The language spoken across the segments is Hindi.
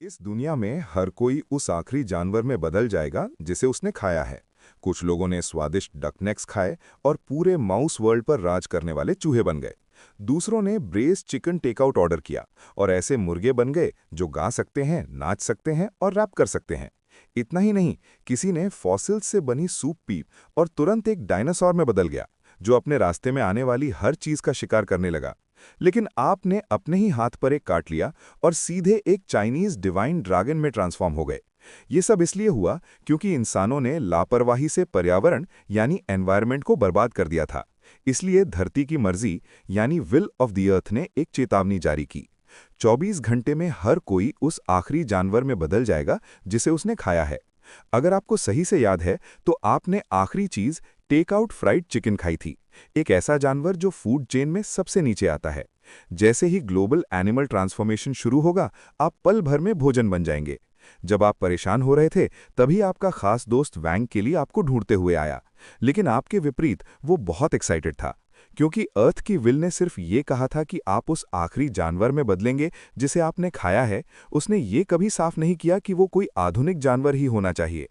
इस दुनिया में हर कोई उस आखिरी जानवर में बदल जाएगा जिसे उसने खाया है। कुछ लोगों ने स्वादिष्ट डकनेक्स खाए और पूरे माउस वर्ल्ड पर राज करने वाले चूहे बन गए। दूसरों ने ब्रेस चिकन टेकआउट ऑर्डर किया और ऐसे मुर्गे बन गए जो गा सकते हैं, नाच सकते हैं और रैप कर सकते हैं। इतना ही नहीं, किसी ने फॉसिल्स से बनी सूप पी और तुरंत एक डायनासोर में बदल गया जो अपने रास्ते में आने वाली हर चीज का शिकार करने लगा। लेकिन आपने अपने ही हाथ पर एक काट लिया और सीधे एक चाइनीज डिवाइन ड्रैगन में ट्रांसफॉर्म हो गए। ये सब इसलिए हुआ क्योंकि इंसानों ने लापरवाही से पर्यावरण यानी एनवायरनमेंट को बर्बाद कर दिया था। इसलिए धरती की मर्जी यानी विल ऑफ द अर्थ ने एक चेतावनी जारी की। 24 घंटे में हर कोई उस आखिरी जानवर में बदल जाएगा जिसे उसने खाया है। अगर आपको सही से याद है तो आपने आखिरी चीज टेक आउट फ्राइड चिकन खाई थी, एक ऐसा जानवर जो फूड चेन में सबसे नीचे आता है। जैसे ही ग्लोबल एनिमल ट्रांसफॉर्मेशन शुरू होगा, आप पल भर में भोजन बन जाएंगे। जब आप परेशान हो रहे थे, तभी आपका खास दोस्त वैंग के लिए आपको ढूंढते हुए आया। लेकिन आपके विपरीत वो बहुत एक्साइटेड था, क्योंकि अर्थ की विल ने सिर्फ ये कहा था कि आप उस आखिरी जानवर में बदलेंगे जिसे आपने खाया है। उसने ये कभी साफ नहीं किया कि वो कोई आधुनिक जानवर ही होना चाहिए।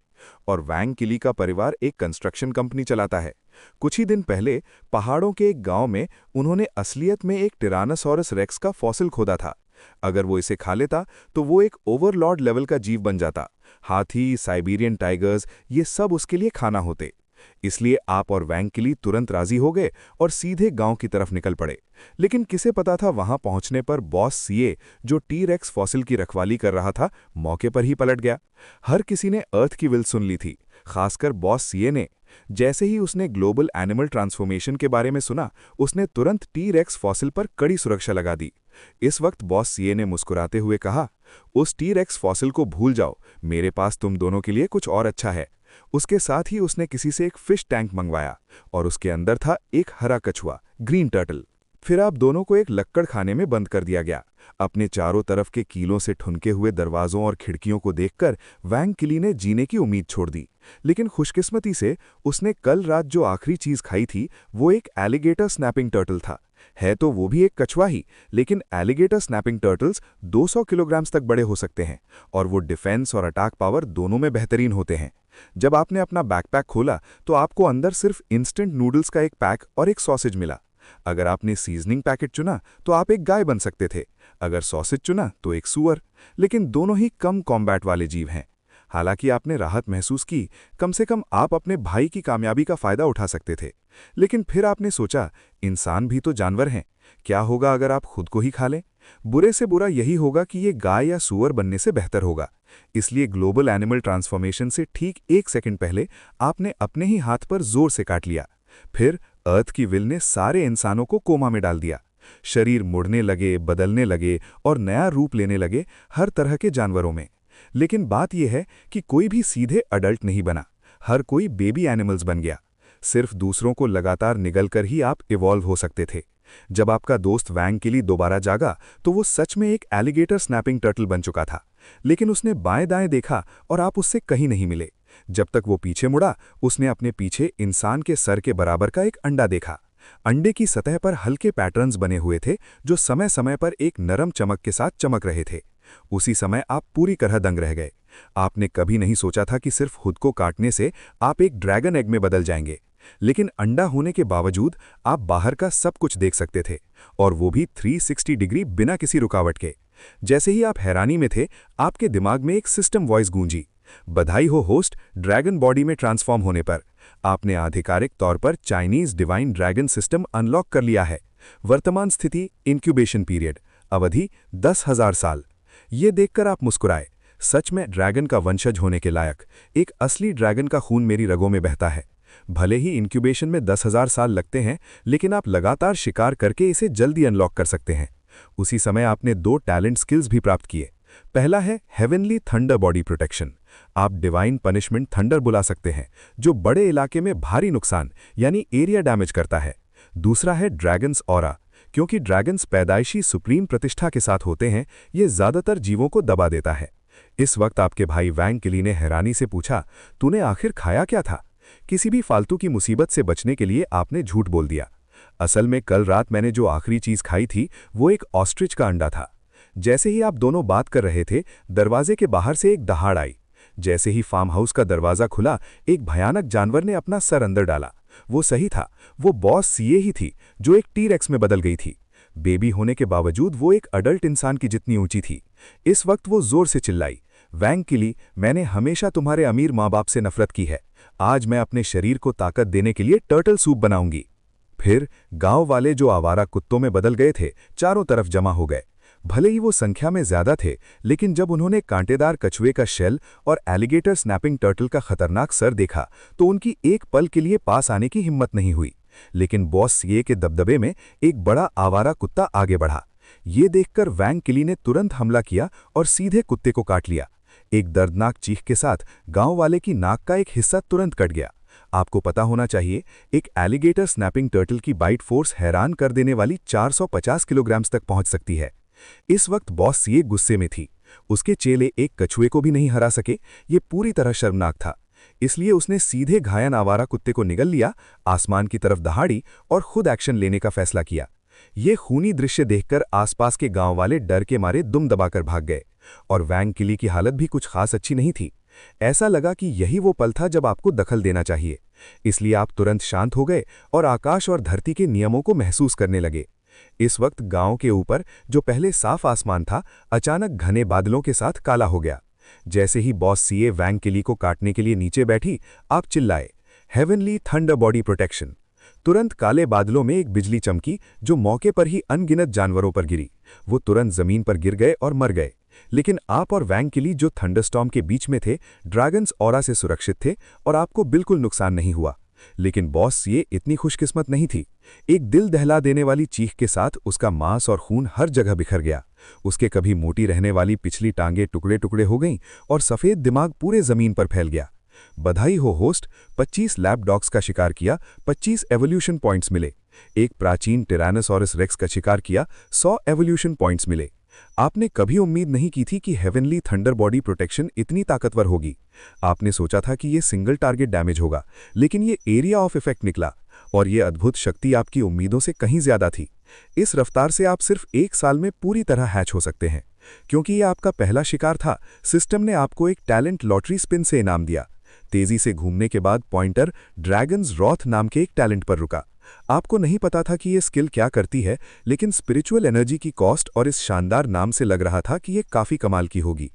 और वैंग किली का परिवार एक कंस्ट्रक्शन कंपनी चलाता है। कुछ ही दिन पहले पहाड़ों के एक गांव में उन्होंने असलियत में एक टिरानोसॉरस रेक्स का फॉसिल खोदा था। अगर वो इसे खा लेता तो वो एक ओवरलॉर्ड लेवल का जीव बन जाता। हाथी, साइबेरियन टाइगर्स, ये सब उसके लिए खाना होते। इसलिए आप और वैंग किली तुरंत राजी हो गए और सीधे गांव की तरफ निकल पड़े। लेकिन किसे पता था, वहां पहुंचने पर बॉस सीए, जो टी रेक्स फॉसिल की रखवाली कर रहा था, मौके पर ही पलट गया। हर किसी ने अर्थ की विल सुन ली थी, खासकर बॉस सीए ने। जैसे ही उसने ग्लोबल एनिमल ट्रांसफॉर्मेशन के बारे में सुना, उसने तुरंत टी रेक्स फॉसिल पर कड़ी सुरक्षा लगा दी। इस वक्त बॉस सीए ने मुस्कुराते हुए कहा, उस टी रेक्स फॉसिल को भूल जाओ, मेरे पास तुम दोनों के लिए कुछ और अच्छा है। उसके साथ ही उसने किसी से एक फिश टैंक मंगवाया और उसके अंदर था एक हरा कछुआ, ग्रीन टर्टल। फिर आप दोनों को एक लक्कड़ खाने में बंद कर दिया गया। अपने चारों तरफ के कीलों से ठुनके हुए दरवाजों और खिड़कियों को देखकर वैंग किली ने जीने की उम्मीद छोड़ दी। लेकिन खुशकिस्मती से उसने कल रात जो आखिरी चीज खाई थी, वो एक एलिगेटर स्नैपिंग टर्टल था। है तो वो भी एक कछुआ ही, लेकिन एलिगेटर स्नैपिंग टर्टल्स 200 किलोग्राम्स तक बड़े हो सकते हैं और वो डिफेंस और अटैक पावर दोनों में बेहतरीन होते हैं। जब आपने अपना बैकपैक खोला तो आपको अंदर सिर्फ इंस्टेंट नूडल्स का एक पैक और एक सॉसेज मिला। अगर आपने सीजनिंग पैकेट चुना तो आप एक गाय बन सकते थे, अगर सॉसेज चुना तो एक सूअर। लेकिन दोनों ही कम कॉम्बैट वाले जीव हैं। हालांकि आपने राहत महसूस की, कम से कम आप अपने भाई की कामयाबी का फायदा उठा सकते थे। लेकिन फिर आपने सोचा, इंसान भी तो जानवर हैं, क्या होगा अगर आप खुद को ही खा लें? बुरे से बुरा यही होगा कि ये गाय या सूअर बनने से बेहतर होगा। इसलिए ग्लोबल एनिमल ट्रांसफॉर्मेशन से ठीक 1 सेकंड पहले आपने अपने ही हाथ पर जोर से काट लिया। फिर अर्थ की विल ने सारे इंसानों को कोमा में डाल दिया। शरीर मुड़ने लगे, बदलने लगे और नया रूप लेने लगे, हर तरह के जानवरों में। लेकिन बात यह है कि कोई भी सीधे अडल्ट नहीं बना, हर कोई बेबी एनिमल्स बन गया। सिर्फ दूसरों को लगातार निगलकर ही आप इवॉल्व हो सकते थे। जब आपका दोस्त वैंग किली दोबारा जागा तो वो सच में एक एलिगेटर स्नैपिंग टर्टल बन चुका था। लेकिन उसने बाएं दाएं देखा और आप उससे कहीं नहीं मिले। जब तक वो पीछे मुड़ा, उसने अपने पीछे इंसान के सर के बराबर का एक अंडा देखा। अंडे की सतह पर हल्के पैटर्न्स बने हुए थे जो समय समय पर एक नरम चमक के साथ चमक रहे थे। उसी समय आप पूरी तरह दंग रह गए। आपने कभी नहीं सोचा था कि सिर्फ खुद को काटने से आप एक ड्रैगन एग में बदल जाएंगे। लेकिन अंडा होने के बावजूद आप बाहर का सब कुछ देख सकते थे, और वो भी 360 डिग्री बिना किसी रुकावट के। जैसे ही आप हैरानी में थे, आपके दिमाग में एक सिस्टम वॉइस गूंजी, बधाई हो होस्ट, ड्रैगन बॉडी में ट्रांसफॉर्म होने पर। आपने आधिकारिक तौर पर Chinese divine dragon system unlock कर लिया है। वर्तमान स्थिति, इंक्यूबेशन पीरियड, अवधि 10,000 साल। ये देखकर आप मुस्कुराए। सच में ड्रैगन का वंशज होने के लायक एक असली ड्रैगन का खून मेरी रगों में बहता है। भले ही इंक्यूबेशन में 10,000 साल लगते हैं, लेकिन आप लगातार शिकार करके इसे जल्दी अनलॉक कर सकते हैं। उसी समय आपने 2 टैलेंट स्किल्स भी प्राप्त किए। पहला है हेवनली थंडर बॉडी प्रोटेक्शन। आप डिवाइन पनिशमेंट थंडर बुला सकते हैं, जो बड़े इलाके में भारी नुकसान यानी एरिया डैमेज करता है। दूसरा है ड्रैगन्स ऑरा। क्योंकि ड्रैगन्स पैदाइशी सुप्रीम प्रतिष्ठा के साथ होते हैं, ये ज्यादातर जीवों को दबा देता है। इस वक्त आपके भाई वैंग किली ने हैरानी से पूछा, तूने आखिर खाया क्या था? किसी भी फालतू की मुसीबत से बचने के लिए आपने झूठ बोल दिया। असल में कल रात मैंने जो आखिरी चीज खाई थी, वो एक ऑस्ट्रिच का अंडा था। जैसे ही आप दोनों बात कर रहे थे, दरवाजे के बाहर से एक दहाड़ आई। जैसे ही फार्म हाउस का दरवाजा खुला, एक भयानक जानवर ने अपना सर अंदर डाला। वो सही था, वो बॉस सीए ही थी, जो एक टी-रेक्स में बदल गई थी। बेबी होने के बावजूद वो एक अडल्ट इंसान की जितनी ऊंची थी। इस वक्त वो जोर से चिल्लाई, वैंग किली, मैंने हमेशा तुम्हारे अमीर माँ बाप से नफरत की है। आज मैं अपने शरीर को ताकत देने के लिए टर्टल सूप बनाऊंगी। फिर गांव वाले जो आवारा कुत्तों में बदल गए थे, चारों तरफ जमा हो गए। भले ही वो संख्या में ज्यादा थे, लेकिन जब उन्होंने कांटेदार कछुए का शेल और एलिगेटर स्नैपिंग टर्टल का खतरनाक सर देखा, तो उनकी एक पल के लिए पास आने की हिम्मत नहीं हुई। लेकिन बॉस सीए के दबदबे में एक बड़ा आवारा कुत्ता आगे बढ़ा। ये देखकर वैंग किली ने तुरंत हमला किया और सीधे कुत्ते को काट लिया। एक दर्दनाक चीख के साथ गांव वाले की नाक का एक हिस्सा तुरंत कट गया। आपको पता होना चाहिए, एक एलिगेटर स्नैपिंग टर्टल की बाइट फोर्स हैरान कर देने वाली 450 किलोग्राम तक पहुंच सकती है। इस वक्त बॉस सीए गुस्से में थी। उसके चेले एक कछुए को भी नहीं हरा सके। ये पूरी तरह शर्मनाक था। इसलिए उसने सीधे घायल आवारा कुत्ते को निगल लिया, आसमान की तरफ दहाड़ी और खुद एक्शन लेने का फैसला किया। ये खूनी दृश्य देखकर आसपास के गांव वाले डर के मारे दुम दबाकर भाग गए, और वैंग किली की हालत भी कुछ खास अच्छी नहीं थी। ऐसा लगा कि यही वो पल था जब आपको दखल देना चाहिए। इसलिए आप तुरंत शांत हो गए और आकाश और धरती के नियमों को महसूस करने लगे। इस वक्त गांव के ऊपर जो पहले साफ आसमान था, अचानक घने बादलों के साथ काला हो गया। जैसे ही बॉस सीए वैंग किली को काटने के लिए नीचे बैठी, आप चिल्लाए, हेवनली थंडर बॉडी प्रोटेक्शन। तुरंत काले बादलों में एक बिजली चमकी, जो मौके पर ही अनगिनत जानवरों पर गिरी। वो तुरंत जमीन पर गिर गए और मर गए। लेकिन आप और वैंग किली, जो थंडरस्टॉर्म के बीच में थे, ड्रैगन्स ऑरा से सुरक्षित थे और आपको बिल्कुल नुकसान नहीं हुआ। लेकिन बॉस सीए इतनी खुशकिस्मत नहीं थी। एक दिल दहला देने वाली चीख के साथ उसका मांस और खून हर जगह बिखर गया। उसके कभी मोटी रहने वाली पिछली टांगें टुकड़े टुकड़े हो गईं और सफेद दिमाग पूरे जमीन पर फैल गया। बधाई हो होस्ट, 25 लैब डॉग्स का शिकार किया, 25 एवोल्यूशन पॉइंट्स मिले। एक प्राचीन टिरानोसॉरस रेक्स का शिकार किया, 100 एवोल्यूशन पॉइंट्स मिले। आपने कभी उम्मीद नहीं की थी कि हेवनली थंडर बॉडी प्रोटेक्शन इतनी ताकतवर होगी। आपने सोचा था कि ये सिंगल टारगेट डैमेज होगा, लेकिन ये एरिया ऑफ इफेक्ट निकला, और ये अद्भुत शक्ति आपकी उम्मीदों से कहीं ज्यादा थी। इस रफ्तार से आप सिर्फ 1 साल में पूरी तरह हैच हो सकते हैं। क्योंकि ये आपका पहला शिकार था, सिस्टम ने आपको एक टैलेंट लॉटरी स्पिन से इनाम दिया। तेजी से घूमने के बाद पॉइंटर ड्रैगन्स रॉथ नाम के एक टैलेंट पर रुका। आपको नहीं पता था कि ये स्किल क्या करती है, लेकिन स्पिरिचुअल एनर्जी की कॉस्ट और इस शानदार नाम से लग रहा था कि ये काफी कमाल की होगी।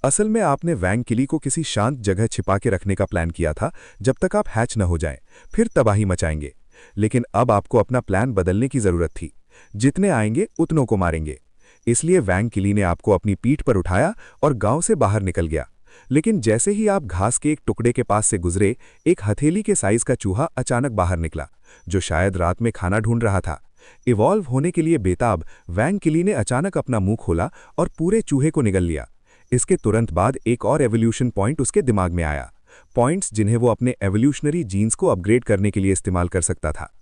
असल में आपने वैंग किली को किसी शांत जगह छिपा के रखने का प्लान किया था, जब तक आप हैच न हो जाएं, फिर तबाही मचाएंगे। लेकिन अब आपको अपना प्लान बदलने की जरूरत थी। जितने आएंगे उतनों को मारेंगे। इसलिए वैंग किली ने आपको अपनी पीठ पर उठाया और गांव से बाहर निकल गया। लेकिन जैसे ही आप घास के एक टुकड़े के पास से गुजरे, एक हथेली के साइज का चूहा अचानक बाहर निकला, जो शायद रात में खाना ढूंढ रहा था। इवॉल्व होने के लिए बेताब वैंग किली ने अचानक अपना मुंह खोला और पूरे चूहे को निगल लिया। इसके तुरंत बाद एक और एवोल्यूशन पॉइंट उसके दिमाग में आया, पॉइंट्स जिन्हें वो अपने एवोल्यूशनरी जीन्स को अपग्रेड करने के लिए इस्तेमाल कर सकता था।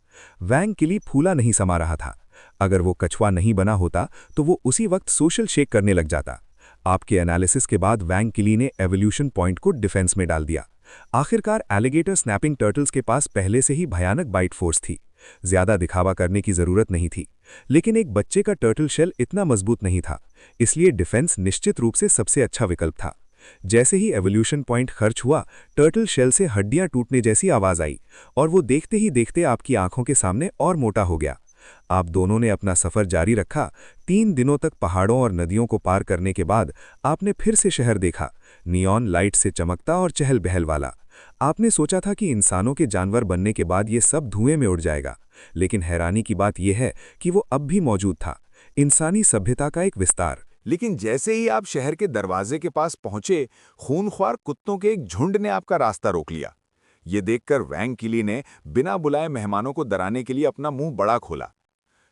वैंग किली फूला नहीं समा रहा था। अगर वो कछुआ नहीं बना होता तो वो उसी वक्त सोशल शेक करने लग जाता। आपके एनालिसिस के बाद वैंग किली ने एवोल्यूशन पॉइंट को डिफेंस में डाल दिया। आखिरकार एलिगेटर स्नैपिंग टर्टल्स के पास पहले से ही भयानक बाइट फोर्स थी। ज्यादा दिखावा करने की जरूरत नहीं थी। लेकिन एक बच्चे का टर्टल शेल इतना मजबूत नहीं था, इसलिए डिफेंस निश्चित रूप से सबसे अच्छा विकल्प था। जैसे ही एवोल्यूशन पॉइंट खर्च हुआ, टर्टल शेल से हड्डियां टूटने जैसी आवाज आई, और वो देखते ही देखते आपकी आंखों के सामने और मोटा हो गया। आप दोनों ने अपना सफर जारी रखा। 3 दिनों तक पहाड़ों और नदियों को पार करने के बाद आपने फिर से शहर देखा, नियॉन लाइट से चमकता और चहल बहल वाला। आपने सोचा था कि इंसानों के जानवर बनने के बाद ये सब धुएं में उड़ जाएगा, लेकिन हैरानी की बात यह है कि वो अब भी मौजूद था, इंसानी सभ्यता का एक विस्तार। लेकिन जैसे ही आप शहर के दरवाजे के पास पहुंचे, खूनख्वार कुत्तों के एक झुंड ने आपका रास्ता रोक लिया। ये देखकर वैंग किली ने बिना बुलाए मेहमानों को डराने के लिए अपना मुंह बड़ा खोला।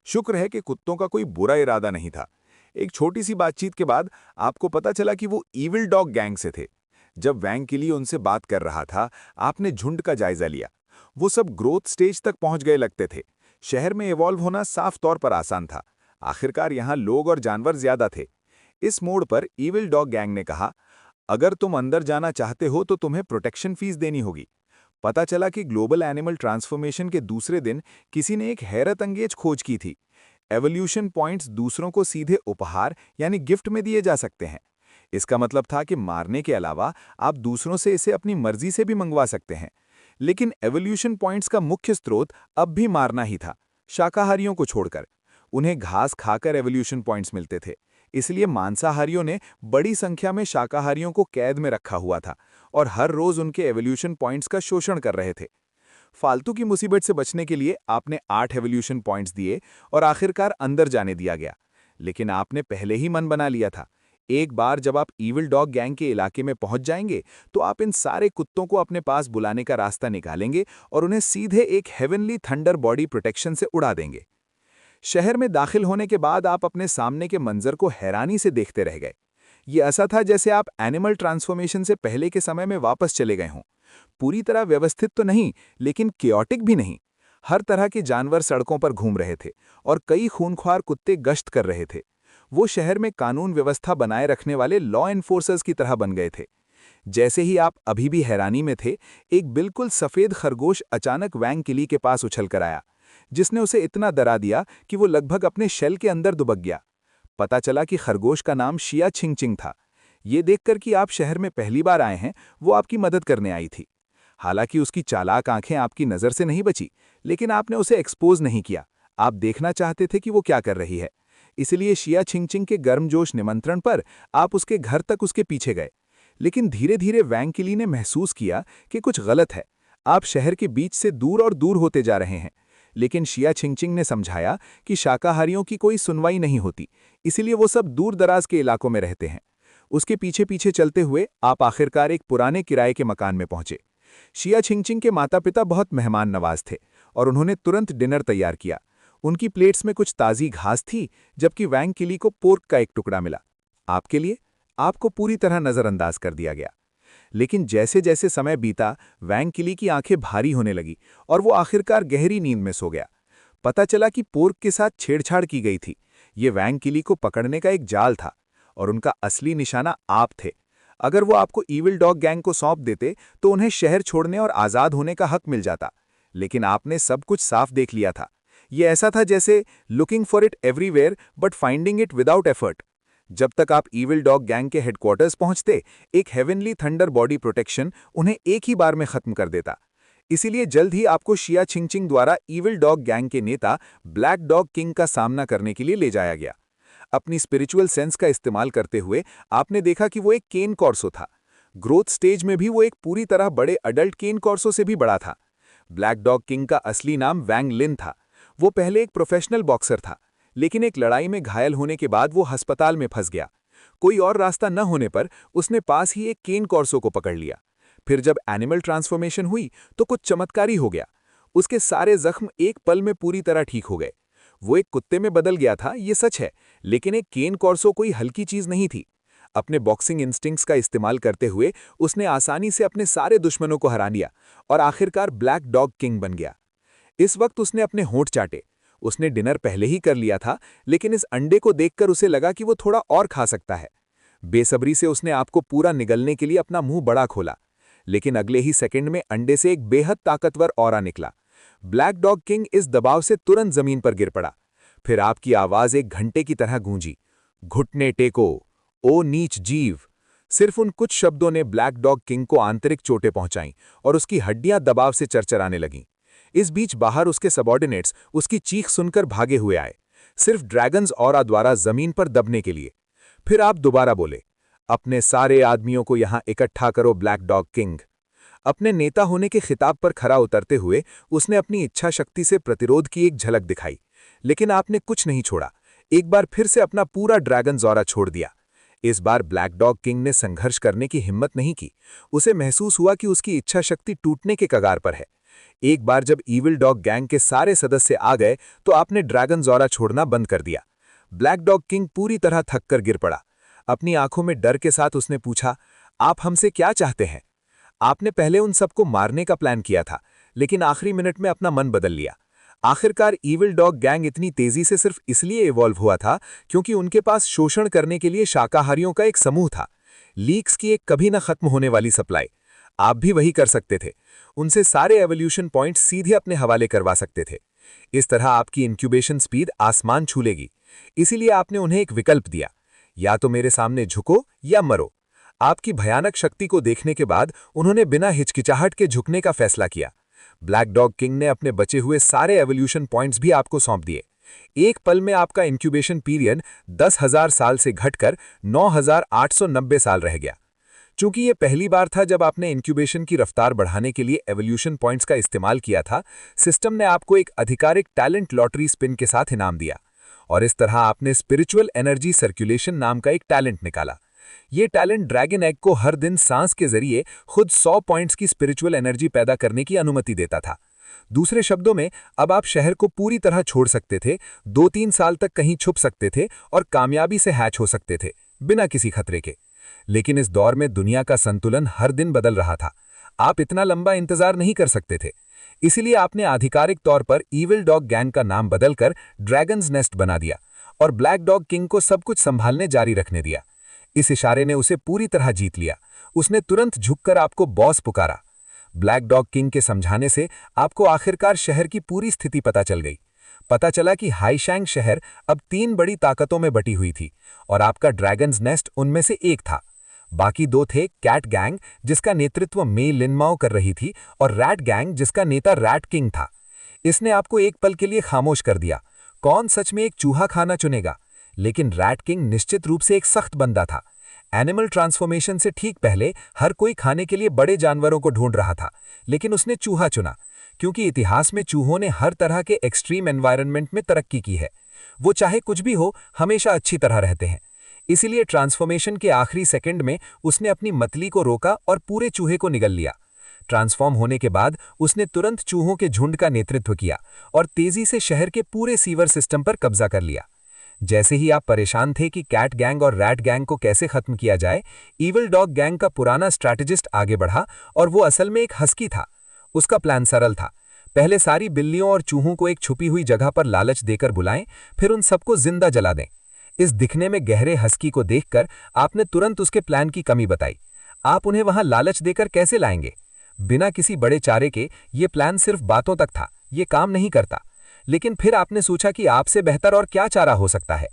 शुक्र है कि कुत्तों का कोई बुरा इरादा नहीं था। एक छोटी सी बातचीत के बाद आपको पता चला कि वो ईविल डॉग गैंग से थे। जब वैंग किली उनसे बात कर रहा था, आपने झुंड का जायजा लिया। वो सब ग्रोथ स्टेज तक पहुंच गए लगते थे। शहर में इवॉल्व होना साफ तौर पर आसान था। आखिरकार यहाँ लोग और जानवर ज्यादा थे। इस मोड़ पर ईविल डॉग गैंग ने कहा, अगर तुम अंदर जाना चाहते हो तो तुम्हें प्रोटेक्शन फीस देनी होगी। पता चला कि ग्लोबल एनिमल ट्रांसफॉर्मेशन के दूसरे दिन किसी ने एक हैरत अंगेज खोज की थी। एवोल्यूशन पॉइंट्स दूसरों को सीधे उपहार यानी गिफ्ट में दिए जा सकते हैं। इसका मतलब था कि मारने के अलावा आप दूसरों से इसे अपनी मर्जी से भी मंगवा सकते हैं। लेकिन एवोल्यूशन पॉइंट्स का मुख्य स्रोत अब भी मारना ही था, शाकाहारियों को छोड़कर। उन्हें घास खाकर एवोल्यूशन पॉइंट्स मिलते थे, इसलिए मांसाहारियों ने बड़ी संख्या में शाकाहारियों को कैद में रखा हुआ था और हर रोज उनके एवोल्यूशन पॉइंट्स का शोषण कर रहे थे। फालतू की मुसीबत से बचने के लिए आपने 8 एवोल्यूशन पॉइंट्स दिए और आखिरकार अंदर जाने दिया गया। लेकिन आपने पहले ही मन बना लिया था, एक बार जब आप ईविल डॉग गैंग के इलाके में पहुंच जाएंगे तो आप इन सारे कुत्तों को अपने पास बुलाने का रास्ता निकालेंगे और उन्हें सीधे एक हेवनली थंडर बॉडी प्रोटेक्शन से उड़ा देंगे। शहर में दाखिल होने के बाद आप अपने सामने के मंजर को हैरानी से देखते रह गए। ये ऐसा था जैसे आप एनिमल ट्रांसफॉर्मेशन से पहले के समय में वापस चले गए हों। पूरी तरह व्यवस्थित तो नहीं, लेकिन केओटिक भी नहीं। हर तरह के जानवर सड़कों पर घूम रहे थे और कई खूनख्वार कुत्ते गश्त कर रहे थे। वो शहर में कानून व्यवस्था बनाए रखने वाले लॉ एनफोर्सर्स की तरह बन गए थे। जैसे ही आप अभी भी हैरानी में थे, एक बिल्कुल सफेद खरगोश अचानक वैंग किली के पास उछल कर आया, जिसने उसे इतना डरा दिया कि वो लगभग अपने शेल के अंदर दुबक गया। पता चला कि खरगोश का नाम शिया छिंगचिंग था। ये देखकर कि आप शहर में पहली बार आए हैं, वो आपकी मदद करने आई थी। हालांकि उसकी चालाक आंखें आपकी नज़र से नहीं बची, लेकिन आपने उसे एक्सपोज नहीं किया। आप देखना चाहते थे कि वो क्या कर रही है। इसलिए शिया छिंगचिंग के गर्मजोश निमंत्रण पर आप उसके घर तक उसके पीछे गए। लेकिन धीरे धीरे वैंग किली ने महसूस किया कि कुछ गलत है। आप शहर के बीच से दूर और दूर होते जा रहे हैं। लेकिन शिया छिंगचिंग ने समझाया कि शाकाहारियों की कोई सुनवाई नहीं होती, इसलिए वो सब दूर दराज के इलाकों में रहते हैं। उसके पीछे पीछे चलते हुए आप आखिरकार एक पुराने किराए के मकान में पहुंचे। शिया छिंगचिंग के माता पिता बहुत मेहमान नवाज थे और उन्होंने तुरंत डिनर तैयार किया। उनकी प्लेट्स में कुछ ताज़ी घास थी, जबकि वैंग किली को पोर्क का एक टुकड़ा मिला। आपके लिए आपको पूरी तरह नज़रअंदाज कर दिया गया। लेकिन जैसे जैसे समय बीता, वैंग किली की आंखें भारी होने लगी और वो आखिरकार गहरी नींद में सो गया। पता चला कि पोर्क के साथ छेड़छाड़ की गई थी। ये वैंग किली को पकड़ने का एक जाल था और उनका असली निशाना आप थे। अगर वो आपको ईविल डॉग गैंग को सौंप देते तो उन्हें शहर छोड़ने और आज़ाद होने का हक मिल जाता। लेकिन आपने सब कुछ साफ देख लिया था। ये ऐसा था जैसे looking for it everywhere but finding it without effort. जब तक आप ईविल डॉग गैंग के हेडक्वार्टर्स पहुंचते, एक हेवनली थंडर बॉडी प्रोटेक्शन उन्हें एक ही बार में खत्म कर देता। इसीलिए जल्द ही आपको शिया छिंगचिंग द्वारा ईविल डॉग गैंग के नेता ब्लैक डॉग किंग का सामना करने के लिए ले जाया गया। अपनी स्पिरिचुअल सेंस का इस्तेमाल करते हुए आपने देखा कि वो एक केन कॉर्सो था। ग्रोथ स्टेज में भी वो एक पूरी तरह बड़े अडल्ट केन कॉर्सो से भी बड़ा था। ब्लैक डॉग किंग का असली नाम वैंग लिन था। वो पहले एक प्रोफेशनल बॉक्सर था, लेकिन एक लड़ाई में घायल होने के बाद वो अस्पताल में फंस गया। कोई और रास्ता न होने पर उसने पास ही एक केन कॉर्सो को पकड़ लिया। फिर जब एनिमल ट्रांसफॉर्मेशन हुई तो कुछ चमत्कारी हो गया। उसके सारे जख्म एक पल में पूरी तरह ठीक हो गए। वो एक कुत्ते में बदल गया था, ये सच है, लेकिन एक केन कॉर्सो कोई हल्की चीज नहीं थी। अपने बॉक्सिंग इंस्टिंक्ट्स का इस्तेमाल करते हुए उसने आसानी से अपने सारे दुश्मनों को हरा दिया और आखिरकार ब्लैक डॉग किंग बन गया। इस वक्त उसने अपने होंठ चाटे। उसने डिनर पहले ही कर लिया था, लेकिन इस अंडे को देखकर उसे लगा कि वो थोड़ा और खा सकता है। बेसब्री से उसने आपको पूरा निगलने के लिए अपना मुंह बड़ा खोला, लेकिन अगले ही सेकंड में अंडे से एक बेहद ताकतवर ऑरा निकला। ब्लैक डॉग किंग इस दबाव से तुरंत जमीन पर गिर पड़ा। फिर आपकी आवाज एक घंटे की तरह गूंजी, घुटने टेको, ओ नीच जीव। सिर्फ उन कुछ शब्दों ने ब्लैक डॉग किंग को आंतरिक चोटें पहुंचाईं और उसकी हड्डियां दबाव से चरचराने लगीं। इस बीच बाहर उसके सबॉर्डिनेट्स उसकी चीख सुनकर भागे हुए आए, सिर्फ ड्रैगन्स ऑरा द्वारा जमीन पर दबने के लिए। फिर आप दोबारा बोले, अपने सारे आदमियों को यहां इकट्ठा करो ब्लैक डॉग किंग। अपने नेता होने के खिताब पर खरा उतरते हुए उसने अपनी इच्छा शक्ति से प्रतिरोध की एक झलक दिखाई, लेकिन आपने कुछ नहीं छोड़ा। एक बार फिर से अपना पूरा ड्रैगन ऑरा छोड़ दिया। इस बार ब्लैक डॉग किंग ने संघर्ष करने की हिम्मत नहीं की। उसे महसूस हुआ कि उसकी इच्छा शक्ति टूटने के कगार पर है। एक बार जब ईविल डॉग गैंग के सारे सदस्य आ गए तो आपने ड्रैगन ऑरा छोड़ना बंद कर दिया। ब्लैक डॉग किंग पूरी तरह थक कर गिर पड़ा। अपनी आंखों में डर के साथ उसने पूछा, आप हमसे क्या चाहते हैं? आपने पहले उन सबको मारने का प्लान किया था, लेकिन आखिरी मिनट में अपना मन बदल लिया। आखिरकार ईविल डॉग गैंग इतनी तेजी से सिर्फ इसलिए इवॉल्व हुआ था क्योंकि उनके पास शोषण करने के लिए शाकाहारियों का एक समूह था। लीक्स की एक कभी न खत्म होने वाली सप्लाई। आप भी वही कर सकते थे। उनसे सारे एवोल्यूशन पॉइंट्स सीधे अपने हवाले करवा सकते थे। इस तरह आपकी इंक्यूबेशन स्पीड आसमान छू लेगी। इसीलिए आपने उन्हें एक विकल्प दिया, या तो मेरे सामने झुको या मरो। आपकी भयानक शक्ति को देखने के बाद उन्होंने बिना हिचकिचाहट के झुकने का फैसला किया। ब्लैक डॉग किंग ने अपने बचे हुए सारे एवोल्यूशन पॉइंट्स भी आपको सौंप दिए। एक पल में आपका इंक्यूबेशन पीरियड 10,000 साल से घटकर 9,890 साल रह गया। चूंकि ये पहली बार था जब आपने इंक्यूबेशन की रफ्तार बढ़ाने के लिए एवोल्यूशन पॉइंट्स का इस्तेमाल किया था, सिस्टम ने आपको एक आधिकारिक टैलेंट लॉटरी स्पिन के साथ इनाम दिया। और इस तरह आपने स्पिरिचुअल एनर्जी सर्कुलेशन नाम का एक टैलेंट निकाला। ये टैलेंट ड्रैगन एग को हर दिन सांस के जरिए खुद 100 पॉइंट्स की स्पिरिचुअल एनर्जी पैदा करने की अनुमति देता था। दूसरे शब्दों में, अब आप शहर को पूरी तरह छोड़ सकते थे, 2-3 साल तक कहीं छुप सकते थे और कामयाबी से हैच हो सकते थे, बिना किसी खतरे के। लेकिन इस दौर में दुनिया का संतुलन हर दिन बदल रहा था। आप इतना लंबा इंतजार नहीं कर सकते थे। इसलिए आपने आधिकारिक तौर पर ईविल डॉग गैंग का नाम बदलकर ड्रैगन्स नेस्ट बना दिया और ब्लैक डॉग किंग को सब कुछ संभालने जारी रखने दिया। इस इशारे ने उसे पूरी तरह जीत लिया। उसने तुरंत झुककर आपको बॉस पुकारा। ब्लैक डॉग किंग के समझाने से आपको आखिरकार शहर की पूरी स्थिति पता चल गई। पता चला कि हाईशैंग शहर अब 3 बड़ी ताकतों में बटी हुई थी और आपका ड्रैगन्स नेस्ट उनमें से एक था। बाकी 2 थे कैट गैंग, जिसका नेतृत्व मे लिनमाओ कर रही थी, और रैट गैंग, जिसका नेता रैट किंग था। इसने आपको एक पल के लिए खामोश कर दिया। कौन सच में एक चूहा खाना चुनेगा? लेकिन रैट किंग निश्चित रूप से एक सख्त बंदा था। एनिमल ट्रांसफॉर्मेशन से ठीक पहले हर कोई खाने के लिए बड़े जानवरों को ढूंढ रहा था, लेकिन उसने चूहा चुना क्योंकि इतिहास में चूहों ने हर तरह के एक्सट्रीम एनवायरनमेंट में तरक्की की है। वो चाहे कुछ भी हो, हमेशा अच्छी तरह रहते हैं। इसीलिए ट्रांसफॉर्मेशन के आखिरी सेकंड में उसने अपनी मतली को रोका और पूरे चूहे को निगल लिया। ट्रांसफॉर्म होने के बाद उसने तुरंत चूहों के झुंड का नेतृत्व किया और तेजी से शहर के पूरे सीवर सिस्टम पर कब्जा कर लिया। जैसे ही आप परेशान थे कि कैट गैंग और रैट गैंग को कैसे खत्म किया जाए, ईविल डॉग गैंग का पुराना स्ट्रैटेजिस्ट आगे बढ़ा और वो असल में एक हस्की था। उसका प्लान सरल था। पहले सारी बिल्लियों और चूहों को एक छुपी हुई जगह पर लालच देकर बुलाएं, फिर उन सबको जिंदा जला दें। इस दिखने में गहरे हस्की को देखकर आपने तुरंत उसके प्लान की कमी बताई। आप उन्हें वहां लालच देकर कैसे लाएंगे? बिना किसी बड़े चारे के ये प्लान सिर्फ बातों तक था, ये काम नहीं करता। लेकिन फिर आपने सोचा कि आपसे बेहतर और क्या चारा हो सकता है।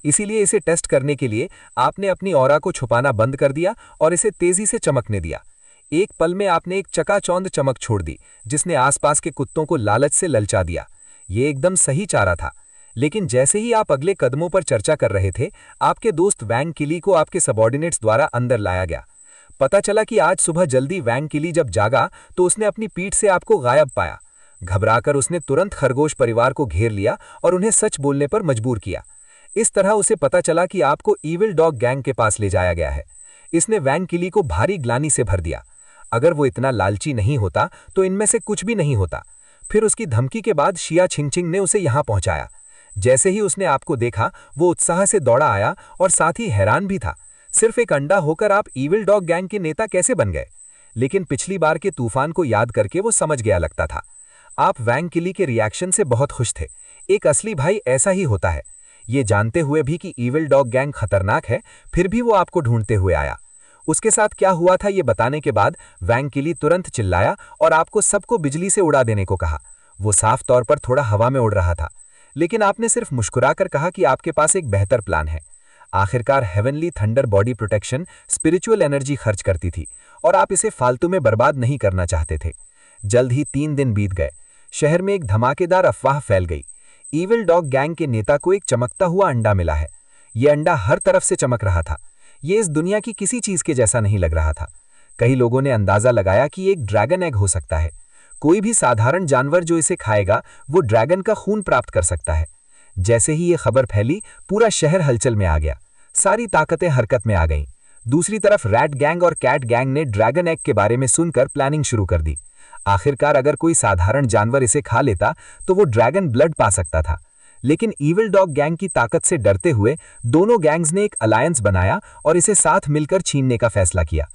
इसीलिए इसे टेस्ट करने के लिए आपने अपनी ऑरा को छुपाना बंद कर दिया और इसे तेजी से चमकने दिया। एक पल में आपने एक चकाचौंध चमक छोड़ दी, जिसने आसपास के कुत्तों को लालच से ललचा दिया। ये एकदम सही चारा था। लेकिन जैसे ही आप अगले कदमों पर चर्चा कर रहे थे, आपके दोस्त वैंग किली को आपके सबॉर्डिनेट्स द्वारा अंदर लाया गया। पता चला कि आज सुबह जल्दी वैंग किली जब जागा तो उसने अपनी पीठ से आपको गायब पाया। घबराकर उसने तुरंत खरगोश परिवार को घेर लिया और उन्हें सच बोलने पर मजबूर किया। इस तरह उसे पता चला कि आपको ईविल डॉग गैंग के पास ले जाया गया है। इसने वैंग किली को भारी ग्लानि से भर दिया। अगर वो इतना लालची नहीं होता तो इनमें से कुछ भी नहीं होता। फिर उसकी धमकी के बाद शिया छिंगछिंग ने उसे यहां पहुंचाया। जैसे ही उसने आपको देखा, वो उत्साह से दौड़ा आया और साथ ही हैरान भी था। सिर्फ एक अंडा होकर आप ईविल डॉग गैंग के नेता कैसे बन गए? लेकिन पिछली बार के तूफान को याद करके वो समझ गया लगता था। आप वैंग किली के रिएक्शन से बहुत खुश थे। एक असली भाई ऐसा ही होता है। ये जानते हुए भी कि ईविल डॉग गैंग खतरनाक है, फिर भी वो आपको ढूंढते हुए आया। उसके साथ क्या हुआ था ये बताने के बाद वैंग किली तुरंत चिल्लाया और आपको सबको बिजली से उड़ा देने को कहा। वो साफ तौर पर थोड़ा हवा में उड़ रहा था, लेकिन आपने सिर्फ मुस्कुराकर कहा कि आपके पास एक बेहतर प्लान है। आखिरकार heavenly thunder body protection spiritual energy खर्च करती थी और आप इसे फालतू में बर्बाद नहीं करना चाहते थे। जल्द ही 3 दिन बीत गए। शहर में एक धमाकेदार अफवाह फैल गई। ईविल डॉग गैंग के नेता को एक चमकता हुआ अंडा मिला है। यह अंडा हर तरफ से चमक रहा था। ये इस दुनिया की किसी चीज के जैसा नहीं लग रहा था। कई लोगों ने अंदाजा लगाया कि ये एक ड्रैगन एग हो सकता है। कोई भी साधारण जानवर जो इसे खाएगा वो ड्रैगन का खून प्राप्त कर सकता है। जैसे ही ये खबर फैली, पूरा शहर हलचल में आ गया। सारी ताकतें हरकत में आ गईं। दूसरी तरफ रैट गैंग और कैट गैंग ने ड्रैगन एग के बारे में सुनकर प्लानिंग शुरू कर दी। आखिरकार अगर कोई साधारण जानवर इसे खा लेता तो वो ड्रैगन ब्लड पा सकता था। लेकिन ईविल डॉग गैंग की ताकत से डरते हुए दोनों गैंग्स ने एक अलायंस बनाया और इसे साथ मिलकर छीनने का फैसला किया।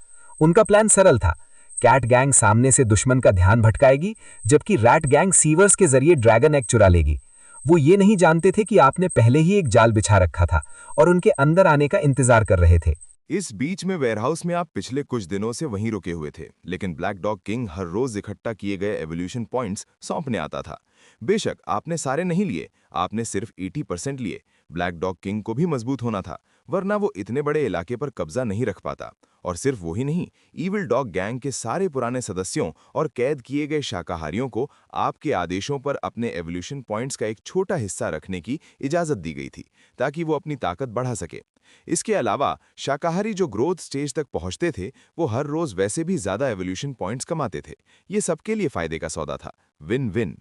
उनका प्लान सरल था। कैट गैंग सामने से दुश्मन का ध्यान भटकाएगी, जबकि रैट गैंग सीवर्स के जरिए ड्रैगन एग चुरा लेगी। वो ये नहीं जानते थे कि आपने पहले ही एक जाल बिछा रखा था और उनके अंदर आने का इंतजार कर रहे थे। इस बीच में वेयरहाउस में आप पिछले कुछ दिनों से वहीं रुके हुए थे, लेकिन ब्लैक डॉग किंग हर रोज इकट्ठा किए गए एवोल्यूशन पॉइंट्स सौंपने आता था। बेशक आपने सारे नहीं लिए, आपने सिर्फ 80% लिए। ब्लैक डॉग किंग को भी मजबूत होना था, वरना वो इतने बड़े इलाके पर कब्जा नहीं रख पाता। और सिर्फ वही नहीं, ईविल डॉग गैंग के सारे पुराने सदस्यों और कैद किए गए शाकाहारियों को आपके आदेशों पर अपने एवोल्यूशन पॉइंट्स का एक छोटा हिस्सा रखने की इजाजत दी गई थी, ताकि वो अपनी ताकत बढ़ा सके। इसके अलावा शाकाहारी जो ग्रोथ स्टेज तक पहुंचते थे, वो हर रोज वैसे भी ज्यादा एवोल्यूशन पॉइंट्स कमाते थे। ये सबके लिए फायदे का सौदा था, विन विन।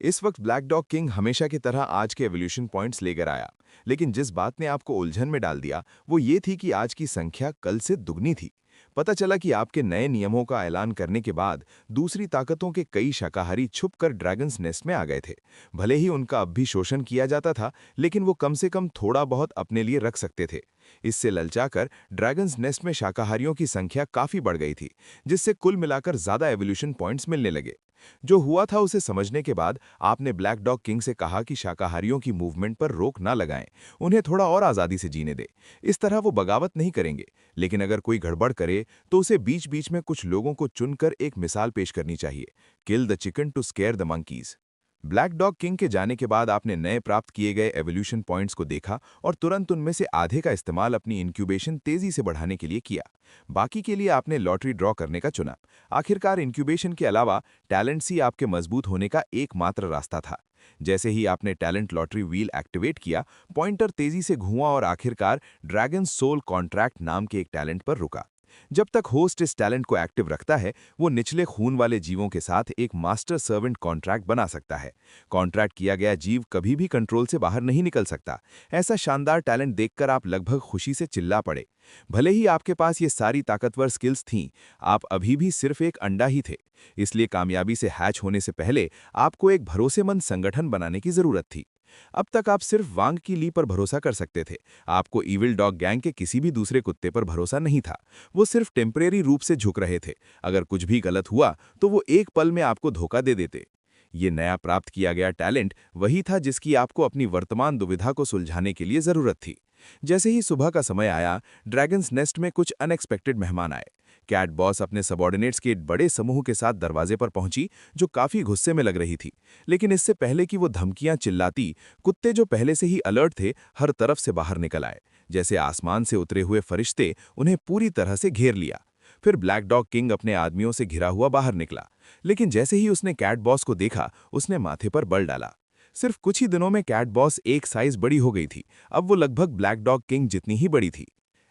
इस वक्त ब्लैक डॉग किंग हमेशा की तरह आज के एवोल्यूशन पॉइंट्स लेकर आया, लेकिन जिस बात ने आपको उलझन में डाल दिया वो ये थी कि आज की संख्या कल से दुगनी थी। पता चला कि आपके नए नियमों का ऐलान करने के बाद दूसरी ताकतों के कई शाकाहारी छुपकर ड्रैगन्स नेस्ट में आ गए थे। भले ही उनका अब भी शोषण किया जाता था, लेकिन वो कम से कम थोड़ा बहुत अपने लिए रख सकते थे। इससे ललचाकर ड्रैगन्स नेस्ट में शाकाहारियों की संख्या काफी बढ़ गई थी, जिससे कुल मिलाकर ज्यादा एवोल्यूशन पॉइंट्स मिलने लगे। जो हुआ था उसे समझने के बाद आपने ब्लैक डॉग किंग से कहा कि शाकाहारियों की मूवमेंट पर रोक ना लगाएं, उन्हें थोड़ा और आज़ादी से जीने दे। इस तरह वो बगावत नहीं करेंगे, लेकिन अगर कोई गड़बड़ करे तो उसे बीच बीच में कुछ लोगों को चुनकर एक मिसाल पेश करनी चाहिए, kill the chicken to scare the monkeys. Black Dog King के जाने के बाद आपने नए प्राप्त किए गए एवोल्यूशन पॉइंट्स को देखा और तुरंत उनमें से आधे का इस्तेमाल अपनी इंक्यूबेशन तेजी से बढ़ाने के लिए किया। बाकी के लिए आपने लॉटरी ड्रॉ करने का चुना। आखिरकार इंक्यूबेशन के अलावा टैलेंट्स ही आपके मजबूत होने का एकमात्र रास्ता था। जैसे ही आपने टैलेंट लॉटरी व्हील एक्टिवेट किया, पॉइंटर तेजी से घुमा और आखिरकार ड्रैगन सोल कॉन्ट्रैक्ट नाम के एक टैलेंट पर रुका। जब तक होस्ट इस टैलेंट को एक्टिव रखता है, वो निचले खून वाले जीवों के साथ एक मास्टर सर्वेंट कॉन्ट्रैक्ट बना सकता है। कॉन्ट्रैक्ट किया गया जीव कभी भी कंट्रोल से बाहर नहीं निकल सकता। ऐसा शानदार टैलेंट देखकर आप लगभग खुशी से चिल्ला पड़े। भले ही आपके पास ये सारी ताकतवर स्किल्स थीं, आप अभी भी सिर्फ एक अंडा ही थे। इसलिए कामयाबी से हैच होने से पहले आपको एक भरोसेमंद संगठन बनाने की जरूरत थी। अब तक आप सिर्फ वांग की ली पर भरोसा कर सकते थे। आपको ईविल डॉग गैंग के किसी भी दूसरे कुत्ते पर भरोसा नहीं था। वो सिर्फ टेम्परेरी रूप से झुक रहे थे। अगर कुछ भी गलत हुआ तो वो एक पल में आपको धोखा दे देते। ये नया प्राप्त किया गया टैलेंट वही था जिसकी आपको अपनी वर्तमान दुविधा को सुलझाने के लिए जरूरत थी। जैसे ही सुबह का समय आया, ड्रैगन्स नेस्ट में कुछ अनएक्सपेक्टेड मेहमान आए। कैट बॉस अपने सबॉर्डिनेट्स के एक बड़े समूह के साथ दरवाजे पर पहुंची, जो काफी गुस्से में लग रही थी। लेकिन इससे पहले कि वो धमकियां चिल्लाती, कुत्ते जो पहले से ही अलर्ट थे, हर तरफ से बाहर निकल आए। जैसे आसमान से उतरे हुए फरिश्ते उन्हें पूरी तरह से घेर लिया। फिर ब्लैक डॉग किंग अपने आदमियों से घिरा हुआ बाहर निकला, लेकिन जैसे ही उसने कैट बॉस को देखा, उसने माथे पर बल डाला। सिर्फ कुछ ही दिनों में कैट बॉस एक साइज बड़ी हो गई थी। अब वो लगभग ब्लैक डॉग किंग जितनी ही बड़ी थी।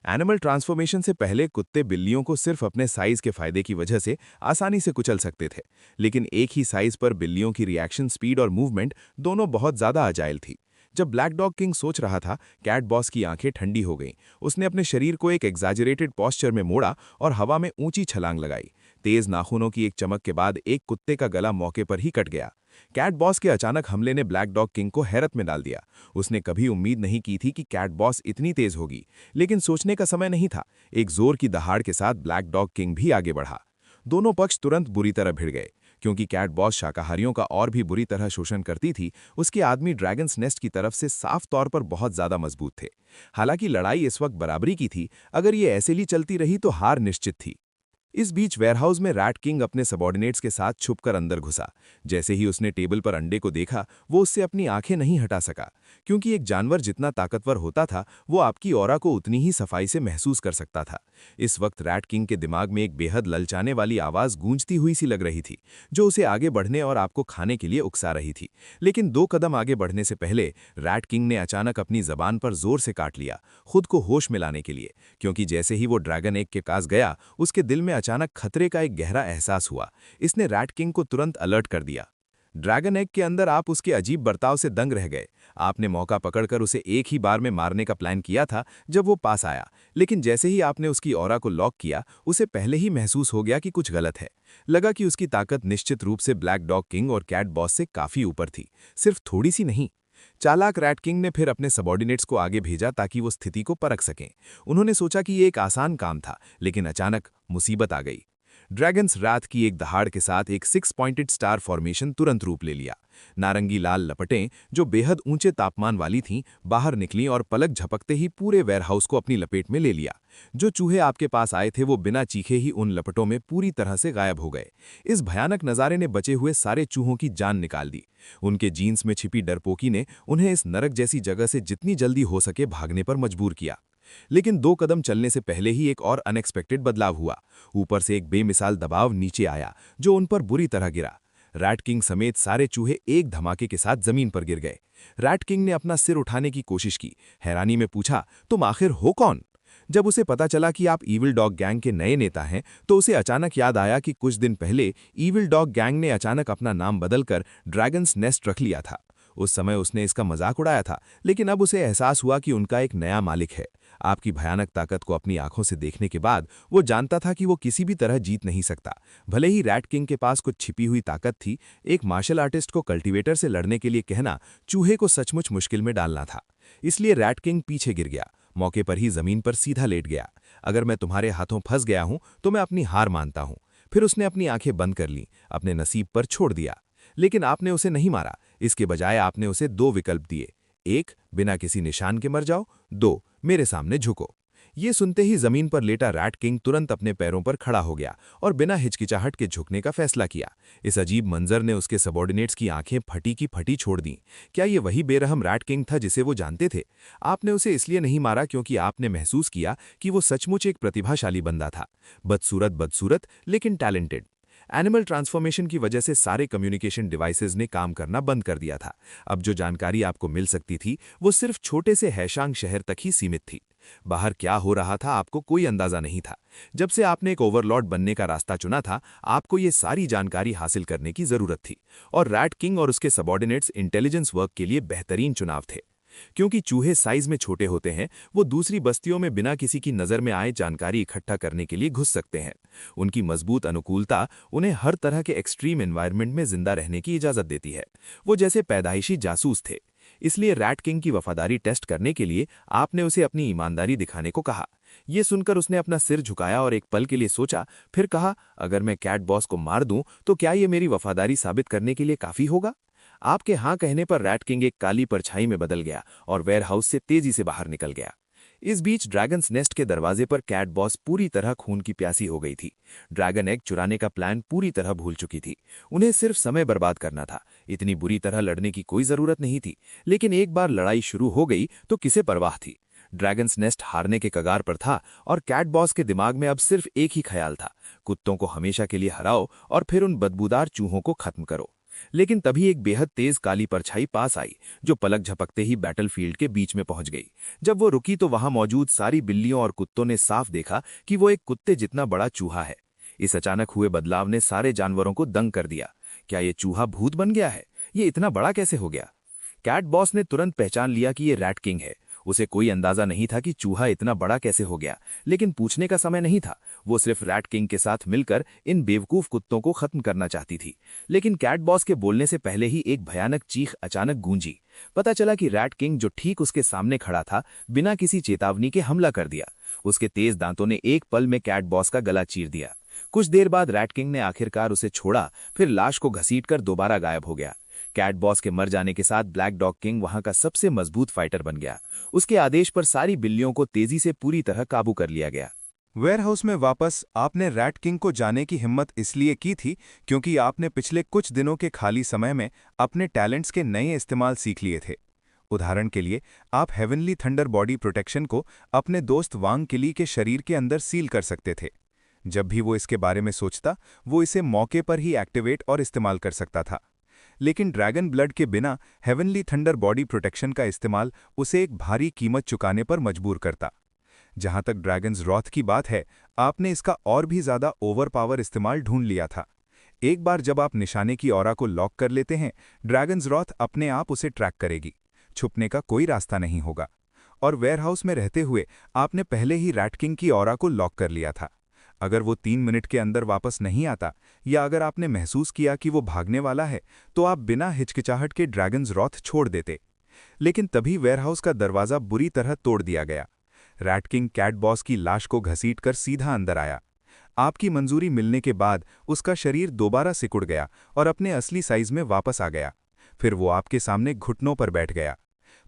एनिमल ट्रांसफॉर्मेशन से पहले कुत्ते बिल्लियों को सिर्फ अपने साइज के फायदे की वजह से आसानी से कुचल सकते थे, लेकिन एक ही साइज पर बिल्लियों की रिएक्शन स्पीड और मूवमेंट दोनों बहुत ज्यादा अजाइल थी। जब ब्लैक डॉग किंग सोच रहा था, कैट बॉस की आंखें ठंडी हो गईं। उसने अपने शरीर को एक एग्जैजरेटेड पोस्चर में मोड़ा और हवा में ऊंची छलांग लगाई। तेज नाखूनों की एक चमक के बाद एक कुत्ते का गला मौके पर ही कट गया। कैट बॉस के अचानक हमले ने ब्लैक डॉग किंग को हैरत में डाल दिया। उसने कभी उम्मीद नहीं की थी कि कैट बॉस इतनी तेज होगी, लेकिन सोचने का समय नहीं था। एक जोर की दहाड़ के साथ ब्लैक डॉग किंग भी आगे बढ़ा। दोनों पक्ष तुरंत बुरी तरह भिड़ गए, क्योंकि कैट बॉस शाकाहारियों का और भी बुरी तरह शोषण करती थी। उसके आदमी ड्रैगन्स नेस्ट की तरफ से साफ तौर पर बहुत ज्यादा मजबूत थे। हालांकि लड़ाई इस वक्त बराबरी की थी। अगर ये ऐसे ही चलती रही तो हार निश्चित थी। इस बीच वेयरहाउस में रैट किंग अपने सबॉर्डिनेट्स के साथ छुपकर अंदर घुसा। जैसे ही उसने टेबल पर अंडे को देखा, वो उससे अपनी आंखें नहीं हटा सका, क्योंकि एक जानवर जितना ताकतवर होता था, वो आपकी ऑरा को उतनी ही सफाई से महसूस कर सकता था। इस वक्त रैट किंग के दिमाग में एक बेहद ललचाने वाली आवाज गूंजती हुई सी लग रही थी, जो उसे आगे बढ़ने और आपको खाने के लिए उकसा रही थी। लेकिन 2 कदम आगे बढ़ने से पहले रैट किंग ने अचानक अपनी जबान पर जोर से काट लिया, खुद को होश में लाने के लिए, क्योंकि जैसे ही वो ड्रैगन एग के पास गया, उसके दिल में अचानक खतरे का एक गहरा एहसास हुआ। इसने रैट किंग को तुरंत अलर्ट कर दिया। ड्रैगन एग के अंदर आप उसके अजीब बर्ताव से दंग रह गए। आपने मौका पकड़कर उसे एक ही बार में मारने का प्लान किया था जब वो पास आया, लेकिन जैसे ही आपने उसकी ऑरा को लॉक किया, उसे पहले ही महसूस हो गया कि कुछ गलत है। लगा कि उसकी ताकत निश्चित रूप से ब्लैक डॉग किंग और कैट बॉस से काफी ऊपर थी, सिर्फ थोड़ी सी नहीं। चालाक रैट किंग ने फिर अपने सबॉर्डिनेट्स को आगे भेजा ताकि वो स्थिति को परख सकें। उन्होंने सोचा कि ये एक आसान काम था, लेकिन अचानक मुसीबत आ गई। ड्रैगन्स रात की एक दहाड़ के साथ एक 6 पॉइंटेड स्टार फॉर्मेशन तुरंत रूप ले लिया। नारंगी लाल लपटें, जो बेहद ऊंचे तापमान वाली थीं, बाहर निकलीं और पलक झपकते ही पूरे वेयरहाउस को अपनी लपेट में ले लिया। जो चूहे आपके पास आए थे वो बिना चीखे ही उन लपटों में पूरी तरह से गायब हो गए। इस भयानक नज़ारे ने बचे हुए सारे चूहों की जान निकाल दी। उनके जीन्स में छिपी डरपोकी ने उन्हें इस नरक जैसी जगह से जितनी जल्दी हो सके भागने पर मजबूर किया। लेकिन 2 कदम चलने से पहले ही एक और अनएक्सपेक्टेड बदलाव हुआ। ऊपर से एक बेमिसाल दबाव नीचे आया, जो उन पर बुरी तरह गिरा। रैट किंग समेत सारे चूहे एक धमाके के साथ जमीन पर गिर गए। रैट किंग ने अपना सिर उठाने की कोशिश की, हैरानी में पूछा, तुम आखिर हो कौन? जब उसे पता चला कि आप ईविल डॉग गैंग के नए नेता हैं, तो उसे अचानक याद आया कि कुछ दिन पहले ईविल डॉग गैंग ने अचानक अपना नाम बदलकर ड्रैगन्स नेस्ट रख लिया था। उस समय उसने इसका मजाक उड़ाया था, लेकिन अब उसे एहसास हुआ कि उनका एक नया मालिक है। आपकी भयानक ताकत को अपनी आंखों से देखने के बाद वो जानता था कि वो किसी भी तरह जीत नहीं सकता। भले ही रैट किंग के पास कुछ छिपी हुई ताकत थी, एक मार्शल आर्टिस्ट को कल्टीवेटर से लड़ने के लिए कहना चूहे को सचमुच मुश्किल में डालना था। इसलिए रैट किंग पीछे गिर गया, मौके पर ही जमीन पर सीधा लेट गया। अगर मैं तुम्हारे हाथों फंस गया हूं तो मैं अपनी हार मानता हूं। फिर उसने अपनी आंखें बंद कर लीं, अपने नसीब पर छोड़ दिया। लेकिन आपने उसे नहीं मारा, इसके बजाय आपने उसे 2 विकल्प दिए। 1, बिना किसी निशान के मर जाओ। 2, मेरे सामने झुको। ये सुनते ही जमीन पर लेटा रैट किंग तुरंत अपने पैरों पर खड़ा हो गया और बिना हिचकिचाहट के झुकने का फैसला किया। इस अजीब मंजर ने उसके सबॉर्डिनेट्स की आंखें फटी की फटी छोड़ दी। क्या ये वही बेरहम रैट किंग था जिसे वो जानते थे? आपने उसे इसलिए नहीं मारा क्योंकि आपने महसूस किया कि वो सचमुच एक प्रतिभाशाली बंदा था। बदसूरत लेकिन टैलेंटेड। एनिमल ट्रांसफॉर्मेशन की वजह से सारे कम्युनिकेशन डिवाइसेस ने काम करना बंद कर दिया था। अब जो जानकारी आपको मिल सकती थी वो सिर्फ छोटे से हैशांग शहर तक ही सीमित थी। बाहर क्या हो रहा था आपको कोई अंदाजा नहीं था। जब से आपने एक ओवरलॉर्ड बनने का रास्ता चुना था, आपको ये सारी जानकारी हासिल करने की जरूरत थी। और रैट किंग और उसके सबॉर्डिनेट्स इंटेलिजेंस वर्क के लिए बेहतरीन चुनाव थे। क्योंकि चूहे साइज में छोटे होते हैं, वो दूसरी बस्तियों में बिना किसी की नज़र में आए जानकारी इकट्ठा करने के लिए घुस सकते हैं। उनकी मजबूत अनुकूलता उन्हें हर तरह के एक्सट्रीम एनवायरनमेंट में जिंदा रहने की इजाज़त देती है। वो जैसे पैदाइशी जासूस थे। इसलिए रैट किंग की वफादारी टेस्ट करने के लिए आपने उसे अपनी ईमानदारी दिखाने को कहा। ये सुनकर उसने अपना सिर झुकाया और एक पल के लिए सोचा, फिर कहा, अगर मैं कैट बॉस को मार दूं तो क्या ये मेरी वफादारी साबित करने के लिए काफ़ी होगा? आपके हाँ कहने पर रैट किंग एक काली परछाई में बदल गया और वेयरहाउस से तेजी से बाहर निकल गया। इस बीच ड्रैगन्स नेस्ट के दरवाजे पर कैट बॉस पूरी तरह खून की प्यासी हो गई थी। ड्रैगन एग चुराने का प्लान पूरी तरह भूल चुकी थी। उन्हें सिर्फ समय बर्बाद करना था। इतनी बुरी तरह लड़ने की कोई जरूरत नहीं थी। लेकिन एक बार लड़ाई शुरू हो गई तो किसे परवाह थी? ड्रैगन्स नेस्ट हारने के कगार पर था और कैट बॉस के दिमाग में अब सिर्फ एक ही ख्याल था, कुत्तों को हमेशा के लिए हराओ और फिर उन बदबूदार चूहों को खत्म करो। लेकिन तभी एक बेहद तेज काली परछाई पास आई, जो पलक झपकते ही बैटलफील्ड के बीच में पहुंच गई। जब वो रुकी तो वहां मौजूद सारी बिल्लियों और कुत्तों ने साफ देखा कि वो एक कुत्ते जितना बड़ा चूहा है। इस अचानक हुए बदलाव ने सारे जानवरों को दंग कर दिया। क्या ये चूहा भूत बन गया है? ये इतना बड़ा कैसे हो गया? कैट बॉस ने तुरंत पहचान लिया कि ये रैट किंग है। उसे कोई अंदाजा नहीं था कि चूहा इतना बड़ा कैसे हो गया, लेकिन पूछने का समय नहीं था। वो सिर्फ रैट किंग के साथ मिलकर इन बेवकूफ कुत्तों को खत्म करना चाहती थी। लेकिन कैट बॉस के बोलने से पहले ही एक भयानक चीख अचानक गूंजी। पता चला कि रैट किंग, जो ठीक उसके सामने खड़ा था, बिना किसी चेतावनी के हमला कर दिया। उसके तेज दांतों ने एक पल में कैट बॉस का गला चीर दिया। कुछ देर बाद रैट किंग ने आखिरकार उसे छोड़ा, फिर लाश को घसीटकर दोबारा गायब हो गया। कैट बॉस के मर जाने के साथ ब्लैक डॉग किंग वहां का सबसे मजबूत फाइटर बन गया। उसके आदेश पर सारी बिल्लियों को तेजी से पूरी तरह काबू कर लिया गया। वेयरहाउस में वापस आपने रैट किंग को जाने की हिम्मत इसलिए की थी क्योंकि आपने पिछले कुछ दिनों के खाली समय में अपने टैलेंट्स के नए इस्तेमाल सीख लिए थे। उदाहरण के लिए, आप हेवनली थंडर बॉडी प्रोटेक्शन को अपने दोस्त वांग किली के शरीर के अंदर सील कर सकते थे। जब भी वो इसके बारे में सोचता, वो इसे मौके पर ही एक्टिवेट और इस्तेमाल कर सकता था। लेकिन ड्रैगन ब्लड के बिना हेवनली थंडर बॉडी प्रोटेक्शन का इस्तेमाल उसे एक भारी कीमत चुकाने पर मजबूर करता। जहां तक ड्रैगन्स रॉथ की बात है, आपने इसका और भी ज्यादा ओवरपावर इस्तेमाल ढूंढ लिया था। एक बार जब आप निशाने की ऑरा को लॉक कर लेते हैं, ड्रैगन्स रॉथ अपने आप उसे ट्रैक करेगी। छुपने का कोई रास्ता नहीं होगा। और वेयरहाउस में रहते हुए आपने पहले ही रैट किंग की ऑरा को लॉक कर लिया था। अगर वो 3 मिनट के अंदर वापस नहीं आता, या अगर आपने महसूस किया कि वो भागने वाला है, तो आप बिना हिचकिचाहट के ड्रैगन्स रॉथ छोड़ देते। लेकिन तभी वेयरहाउस का दरवाजा बुरी तरह तोड़ दिया गया। रैट किंग कैट बॉस की लाश को घसीटकर सीधा अंदर आया। आपकी मंजूरी मिलने के बाद उसका शरीर दोबारा सिकुड़ गया और अपने असली साइज में वापस आ गया। फिर वो आपके सामने घुटनों पर बैठ गया।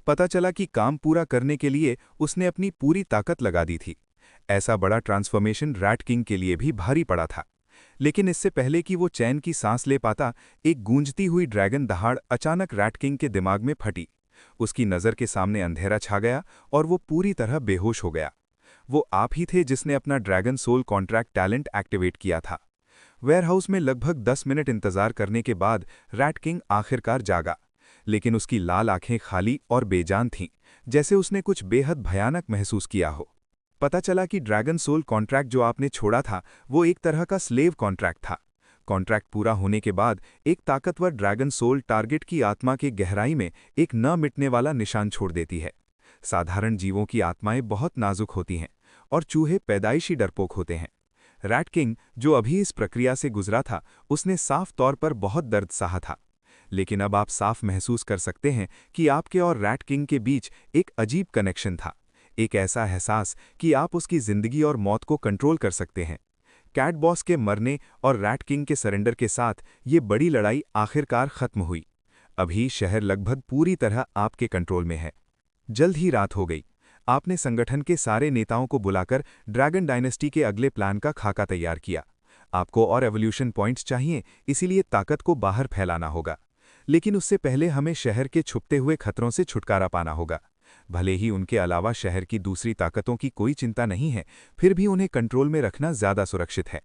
पता चला कि काम पूरा करने के लिए उसने अपनी पूरी ताकत लगा दी थी। ऐसा बड़ा ट्रांसफॉर्मेशन रैट किंग के लिए भी भारी पड़ा था। लेकिन इससे पहले कि वो चैन की सांस ले पाता, एक गूंजती हुई ड्रैगन दहाड़ अचानक रैट किंग के दिमाग में फटी। उसकी नज़र के सामने अंधेरा छा गया और वो पूरी तरह बेहोश हो गया। वो आप ही थे जिसने अपना dragon soul contract talent activate किया था। वेयरहाउस में लगभग 10 मिनट इंतजार करने के बाद रैट किंग आखिरकार जागा, लेकिन उसकी लाल आंखें खाली और बेजान थीं, जैसे उसने कुछ बेहद भयानक महसूस किया हो। पता चला कि ड्रैगन सोल कॉन्ट्रैक्ट जो आपने छोड़ा था वो एक तरह का स्लेव कॉन्ट्रैक्ट था। कॉन्ट्रैक्ट पूरा होने के बाद एक ताकतवर ड्रैगन सोल टारगेट की आत्मा के गहराई में एक न मिटने वाला निशान छोड़ देती है। साधारण जीवों की आत्माएं बहुत नाजुक होती हैं और चूहे पैदाइशी डरपोक होते हैं। रैट किंग, जो अभी इस प्रक्रिया से गुजरा था, उसने साफ तौर पर बहुत दर्द सहा था। लेकिन अब आप साफ महसूस कर सकते हैं कि आपके और रैट किंग के बीच एक अजीब कनेक्शन था, एक ऐसा एहसास कि आप उसकी जिंदगी और मौत को कंट्रोल कर सकते हैं। कैट बॉस के मरने और रैट किंग के सरेंडर के साथ ये बड़ी लड़ाई आखिरकार खत्म हुई। अभी शहर लगभग पूरी तरह आपके कंट्रोल में है। जल्द ही रात हो गई। आपने संगठन के सारे नेताओं को बुलाकर ड्रैगन डायनेस्टी के अगले प्लान का खाका तैयार किया। आपको और एवोल्यूशन पॉइंट्स चाहिए, इसीलिए ताकत को बाहर फैलाना होगा। लेकिन उससे पहले हमें शहर के छुपते हुए खतरों से छुटकारा पाना होगा। भले ही उनके अलावा शहर की दूसरी ताकतों की कोई चिंता नहीं है, फिर भी उन्हें कंट्रोल में रखना ज़्यादा सुरक्षित है,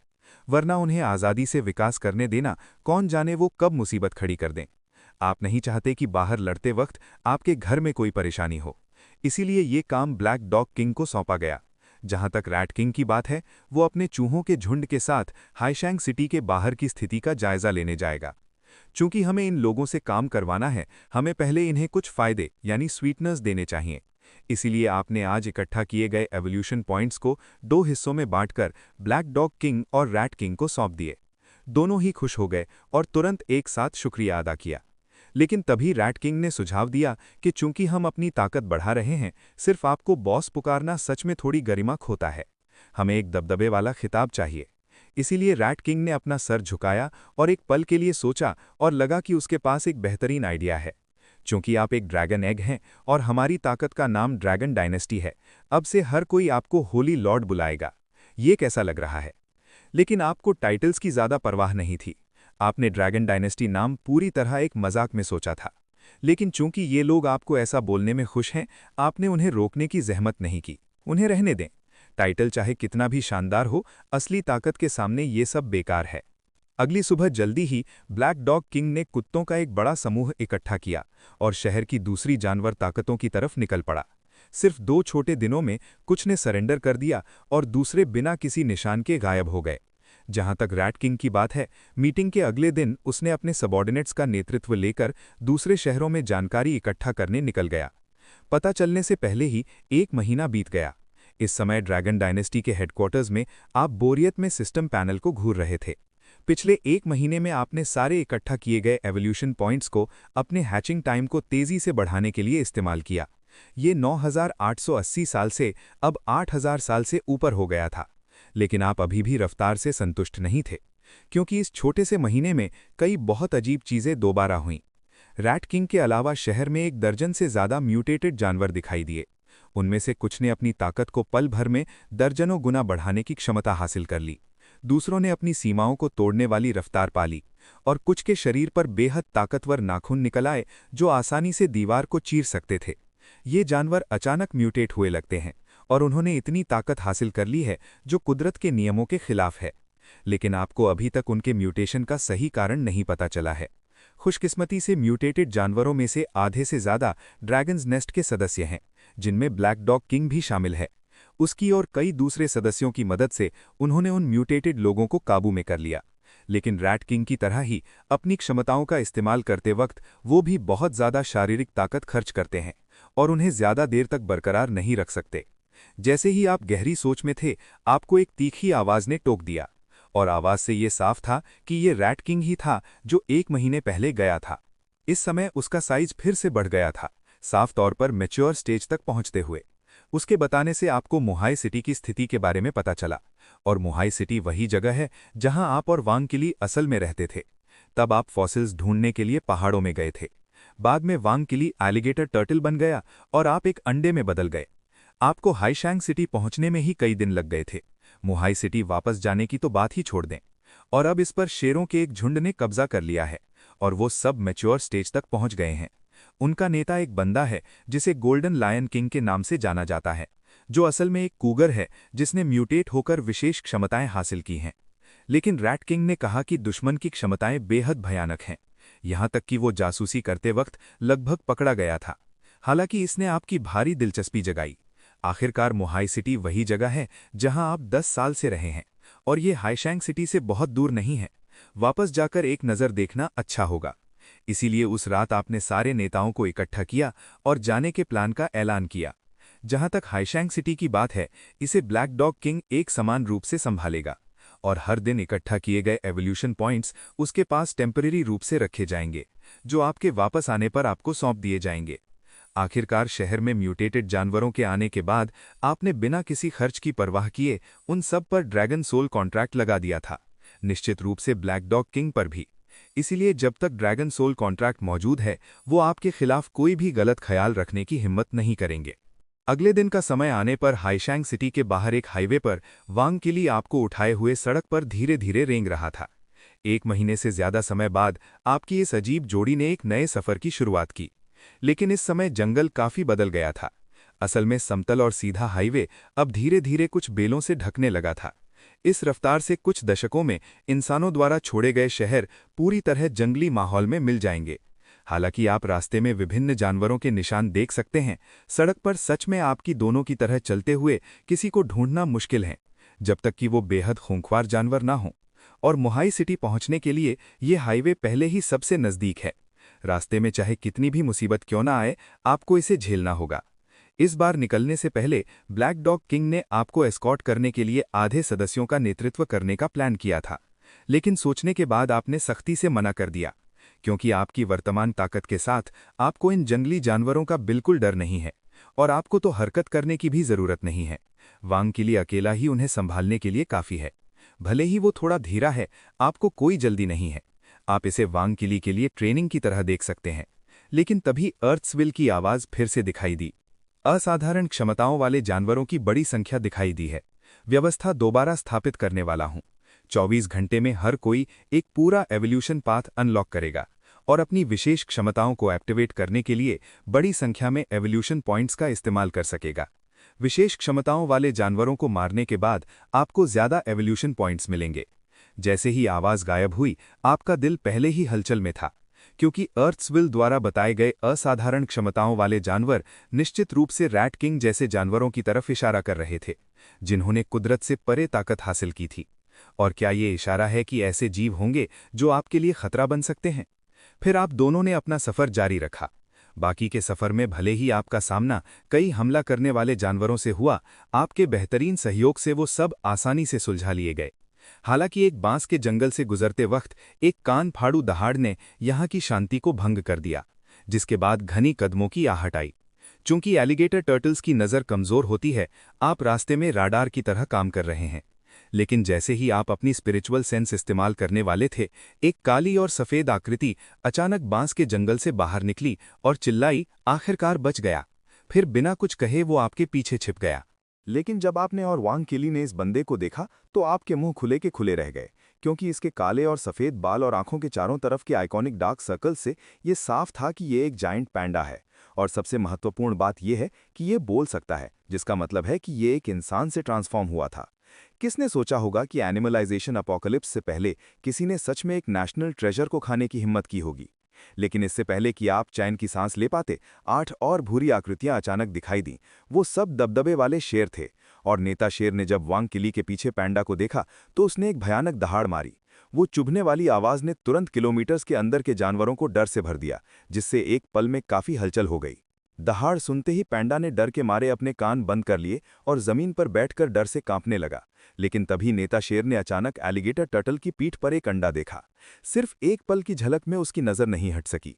वरना उन्हें आज़ादी से विकास करने देना, कौन जाने वो कब मुसीबत खड़ी कर दें। आप नहीं चाहते कि बाहर लड़ते वक्त आपके घर में कोई परेशानी हो, इसीलिए ये काम ब्लैक डॉग किंग को सौंपा गया। जहां तक रैट किंग की बात है, वो अपने चूहों के झुंड के साथ हाईशैंग सिटी के बाहर की स्थिति का जायजा लेने जाएगा। चूंकि हमें इन लोगों से काम करवाना है, हमें पहले इन्हें कुछ फायदे यानी स्वीटनर्स देने चाहिए। इसीलिए आपने आज इकट्ठा किए गए एवोल्यूशन पॉइंट्स को 2 हिस्सों में बांटकर ब्लैक डॉग किंग और रैट किंग को सौंप दिए। दोनों ही खुश हो गए और तुरंत एक साथ शुक्रिया अदा किया। लेकिन तभी रैट किंग ने सुझाव दिया कि चूंकि हम अपनी ताकत बढ़ा रहे हैं, सिर्फ आपको बॉस पुकारना सच में थोड़ी गरिमा खोता है। हमें एक दबदबे वाला खिताब चाहिए। इसीलिए रैट किंग ने अपना सर झुकाया और एक पल के लिए सोचा और लगा कि उसके पास एक बेहतरीन आइडिया है। चूंकि आप एक ड्रैगन एग हैं और हमारी ताकत का नाम ड्रैगन डायनेस्टी है, अब से हर कोई आपको होली लॉर्ड बुलाएगा। ये कैसा लग रहा है? लेकिन आपको टाइटल्स की ज़्यादा परवाह नहीं थी। आपने ड्रैगन डायनेस्टी नाम पूरी तरह एक मजाक में सोचा था। लेकिन चूंकि ये लोग आपको ऐसा बोलने में खुश हैं, आपने उन्हें रोकने की जहमत नहीं की। उन्हें रहने दें। टाइटल चाहे कितना भी शानदार हो, असली ताकत के सामने ये सब बेकार है। अगली सुबह जल्दी ही ब्लैक डॉग किंग ने कुत्तों का एक बड़ा समूह इकट्ठा किया और शहर की दूसरी जानवर ताकतों की तरफ निकल पड़ा। सिर्फ 2 छोटे दिनों में कुछ ने सरेंडर कर दिया और दूसरे बिना किसी निशान के गायब हो गए। जहां तक रैट किंग की बात है, मीटिंग के अगले दिन उसने अपने सबॉर्डिनेट्स का नेतृत्व लेकर दूसरे शहरों में जानकारी इकट्ठा करने निकल गया। पता चलने से पहले ही 1 महीना बीत गया। इस समय ड्रैगन डायनेस्टी के हेडक्वार्टर्स में आप बोरियत में सिस्टम पैनल को घूर रहे थे। पिछले 1 महीने में आपने सारे इकट्ठा किए गए एवोल्यूशन पॉइंट्स को अपने हैचिंग टाइम को तेजी से बढ़ाने के लिए इस्तेमाल किया। ये 9880 साल से अब 8000 साल से ऊपर हो गया था। लेकिन आप अभी भी रफ्तार से संतुष्ट नहीं थे, क्योंकि इस छोटे से महीने में कई बहुत अजीब चीजें दोबारा हुईं। रैट किंग के अलावा शहर में 1 दर्जन से ज़्यादा म्यूटेटेड जानवर दिखाई दिए। उनमें से कुछ ने अपनी ताकत को पल भर में दर्जनों गुना बढ़ाने की क्षमता हासिल कर ली। दूसरों ने अपनी सीमाओं को तोड़ने वाली रफ्तार पा ली और कुछ के शरीर पर बेहद ताकतवर नाखून निकल आए जो आसानी से दीवार को चीर सकते थे। ये जानवर अचानक म्यूटेट हुए लगते हैं और उन्होंने इतनी ताकत हासिल कर ली है जो कुदरत के नियमों के खिलाफ है। लेकिन आपको अभी तक उनके म्यूटेशन का सही कारण नहीं पता चला है। खुशकिस्मती से म्यूटेटेड जानवरों में से आधे से ज़्यादा ड्रैगन्स नेस्ट के सदस्य हैं, जिनमें ब्लैक डॉग किंग भी शामिल है। उसकी और कई दूसरे सदस्यों की मदद से उन्होंने उन म्यूटेटेड लोगों को काबू में कर लिया। लेकिन रैट किंग की तरह ही अपनी क्षमताओं का इस्तेमाल करते वक्त वो भी बहुत ज़्यादा शारीरिक ताकत खर्च करते हैं और उन्हें ज़्यादा देर तक बरकरार नहीं रख सकते। जैसे ही आप गहरी सोच में थे, आपको एक तीखी आवाज़ ने टोक दिया और आवाज़ से ये साफ था कि ये रैट किंग ही था जो 1 महीने पहले गया था। इस समय उसका साइज फिर से बढ़ गया था, साफ तौर पर मैच्योर स्टेज तक पहुंचते हुए। उसके बताने से आपको मोहाई सिटी की स्थिति के बारे में पता चला, और मोहाई सिटी वही जगह है जहां आप और वांग किली असल में रहते थे। तब आप फॉसिल्स ढूंढने के लिए पहाड़ों में गए थे। बाद में वांग किली एलिगेटर टर्टल बन गया और आप एक अंडे में बदल गए। आपको हाईशैंग सिटी पहुंचने में ही कई दिन लग गए थे। मोहाई सिटी वापस जाने की तो बात ही छोड़ दें। और अब इस पर शेरों के एक झुंड ने कब्जा कर लिया है और वो सब मैच्योर स्टेज तक पहुंच गए हैं। उनका नेता एक बंदा है जिसे गोल्डन लायन किंग के नाम से जाना जाता है, जो असल में एक कूगर है जिसने म्यूटेट होकर विशेष क्षमताएं हासिल की हैं। लेकिन रैट किंग ने कहा कि दुश्मन की क्षमताएं बेहद भयानक हैं, यहां तक कि वो जासूसी करते वक्त लगभग पकड़ा गया था। हालांकि इसने आपकी भारी दिलचस्पी जगाई। आखिरकार मोहाई सिटी वही जगह है जहां आप 10 साल से रहे हैं और ये हाईशैंग सिटी से बहुत दूर नहीं है। वापस जाकर एक नज़र देखना अच्छा होगा। इसीलिए उस रात आपने सारे नेताओं को इकट्ठा किया और जाने के प्लान का ऐलान किया। जहां तक हाईशैंग सिटी की बात है, इसे ब्लैक डॉग किंग एक समान रूप से संभालेगा और हर दिन इकट्ठा किए गए एवोल्यूशन पॉइंट्स उसके पास टेम्परेरी रूप से रखे जाएंगे, जो आपके वापस आने पर आपको सौंप दिए जाएंगे। आखिरकार शहर में म्यूटेटेड जानवरों के आने के बाद आपने बिना किसी खर्च की परवाह किए उन सब पर ड्रैगन सोल कॉन्ट्रैक्ट लगा दिया था, निश्चित रूप से ब्लैक डॉग किंग पर भी। इसीलिए जब तक ड्रैगन सोल कॉन्ट्रैक्ट मौजूद है, वो आपके खिलाफ कोई भी गलत ख्याल रखने की हिम्मत नहीं करेंगे। अगले दिन का समय आने पर हाईशैंग सिटी के बाहर एक हाईवे पर वांग किली आपको उठाए हुए सड़क पर धीरे धीरे रेंग रहा था। 1 महीने से ज्यादा समय बाद आपकी इस अजीब जोड़ी ने एक नए सफर की शुरुआत की। लेकिन इस समय जंगल काफी बदल गया था। असल में समतल और सीधा हाईवे अब धीरे धीरे कुछ बेलों से ढकने लगा था। इस रफ्तार से कुछ दशकों में इंसानों द्वारा छोड़े गए शहर पूरी तरह जंगली माहौल में मिल जाएंगे। हालांकि आप रास्ते में विभिन्न जानवरों के निशान देख सकते हैं, सड़क पर सच में आपकी दोनों की तरह चलते हुए किसी को ढूंढना मुश्किल है, जब तक कि वो बेहद खूंखार जानवर ना हों। और मोहाई सिटी पहुंचने के लिए ये हाईवे पहले ही सबसे नज़दीक है। रास्ते में चाहे कितनी भी मुसीबत क्यों ना आए, आपको इसे झेलना होगा। इस बार निकलने से पहले ब्लैक डॉग किंग ने आपको एस्कॉर्ट करने के लिए आधे सदस्यों का नेतृत्व करने का प्लान किया था, लेकिन सोचने के बाद आपने सख्ती से मना कर दिया, क्योंकि आपकी वर्तमान ताकत के साथ आपको इन जंगली जानवरों का बिल्कुल डर नहीं है और आपको तो हरकत करने की भी जरूरत नहीं है। वांग किली अकेला ही उन्हें संभालने के लिए काफी है। भले ही वो थोड़ा धीरा है, आपको कोई जल्दी नहीं है। आप इसे वांग किली के लिए ट्रेनिंग की तरह देख सकते हैं। लेकिन तभी अर्थस्विल की आवाज फिर से दिखाई दी। असाधारण क्षमताओं वाले जानवरों की बड़ी संख्या दिखाई दी है। व्यवस्था दोबारा स्थापित करने वाला हूं। 24 घंटे में हर कोई एक पूरा एवोल्यूशन पाथ अनलॉक करेगा और अपनी विशेष क्षमताओं को एक्टिवेट करने के लिए बड़ी संख्या में एवोल्यूशन पॉइंट्स का इस्तेमाल कर सकेगा। विशेष क्षमताओं वाले जानवरों को मारने के बाद आपको ज्यादा एवोल्यूशन पॉइंट्स मिलेंगे। जैसे ही आवाज गायब हुई, आपका दिल पहले ही हलचल में था, क्योंकि अर्थस्विल द्वारा बताए गए असाधारण क्षमताओं वाले जानवर निश्चित रूप से रैट किंग जैसे जानवरों की तरफ इशारा कर रहे थे, जिन्होंने कुदरत से परे ताकत हासिल की थी। और क्या ये इशारा है कि ऐसे जीव होंगे जो आपके लिए खतरा बन सकते हैं? फिर आप दोनों ने अपना सफर जारी रखा। बाकी के सफर में भले ही आपका सामना कई हमला करने वाले जानवरों से हुआ, आपके बेहतरीन सहयोग से वो सब आसानी से सुलझा लिए गए। हालांकि एक बांस के जंगल से गुजरते वक्त एक कान फाड़ू दहाड़ ने यहां की शांति को भंग कर दिया, जिसके बाद घनी कदमों की आहट आई। चूंकि एलिगेटर टर्टल्स की नज़र कमजोर होती है, आप रास्ते में राडार की तरह काम कर रहे हैं। लेकिन जैसे ही आप अपनी स्पिरिचुअल सेंस इस्तेमाल करने वाले थे, एक काली और सफेद आकृति अचानक बांस के जंगल से बाहर निकली और चिल्लाई, आखिरकार बच गया। फिर बिना कुछ कहे वो आपके पीछे छिप गया। लेकिन जब आपने और वांग किली ने इस बंदे को देखा तो आपके मुंह खुले के खुले रह गए, क्योंकि इसके काले और सफेद बाल और आंखों के चारों तरफ के आइकॉनिक डार्क सर्कल से ये साफ था कि ये एक जायंट पैंडा है। और सबसे महत्वपूर्ण बात यह है कि ये बोल सकता है, जिसका मतलब है कि ये एक इंसान से ट्रांसफॉर्म हुआ था। किसने सोचा होगा कि एनिमलाइजेशन अपोकलिप्स से पहले किसी ने सच में एक नेशनल ट्रेजर को खाने की हिम्मत की होगी। लेकिन इससे पहले कि आप चैन की सांस ले पाते, 8 और भूरी आकृतियां अचानक दिखाई दीं। वो सब दबदबे वाले शेर थे, और नेता शेर ने जब वांग किली के पीछे पैंडा को देखा तो उसने एक भयानक दहाड़ मारी। वो चुभने वाली आवाज ने तुरंत किलोमीटर्स के अंदर के जानवरों को डर से भर दिया, जिससे एक पल में काफी हलचल हो गई। दहाड़ सुनते ही पैंडा ने डर के मारे अपने कान बंद कर लिए और जमीन पर बैठकर डर से कांपने लगा। लेकिन तभी नेता शेर ने अचानक एलिगेटर टर्टल की पीठ पर एक अंडा देखा। सिर्फ एक पल की झलक में उसकी नजर नहीं हट सकी।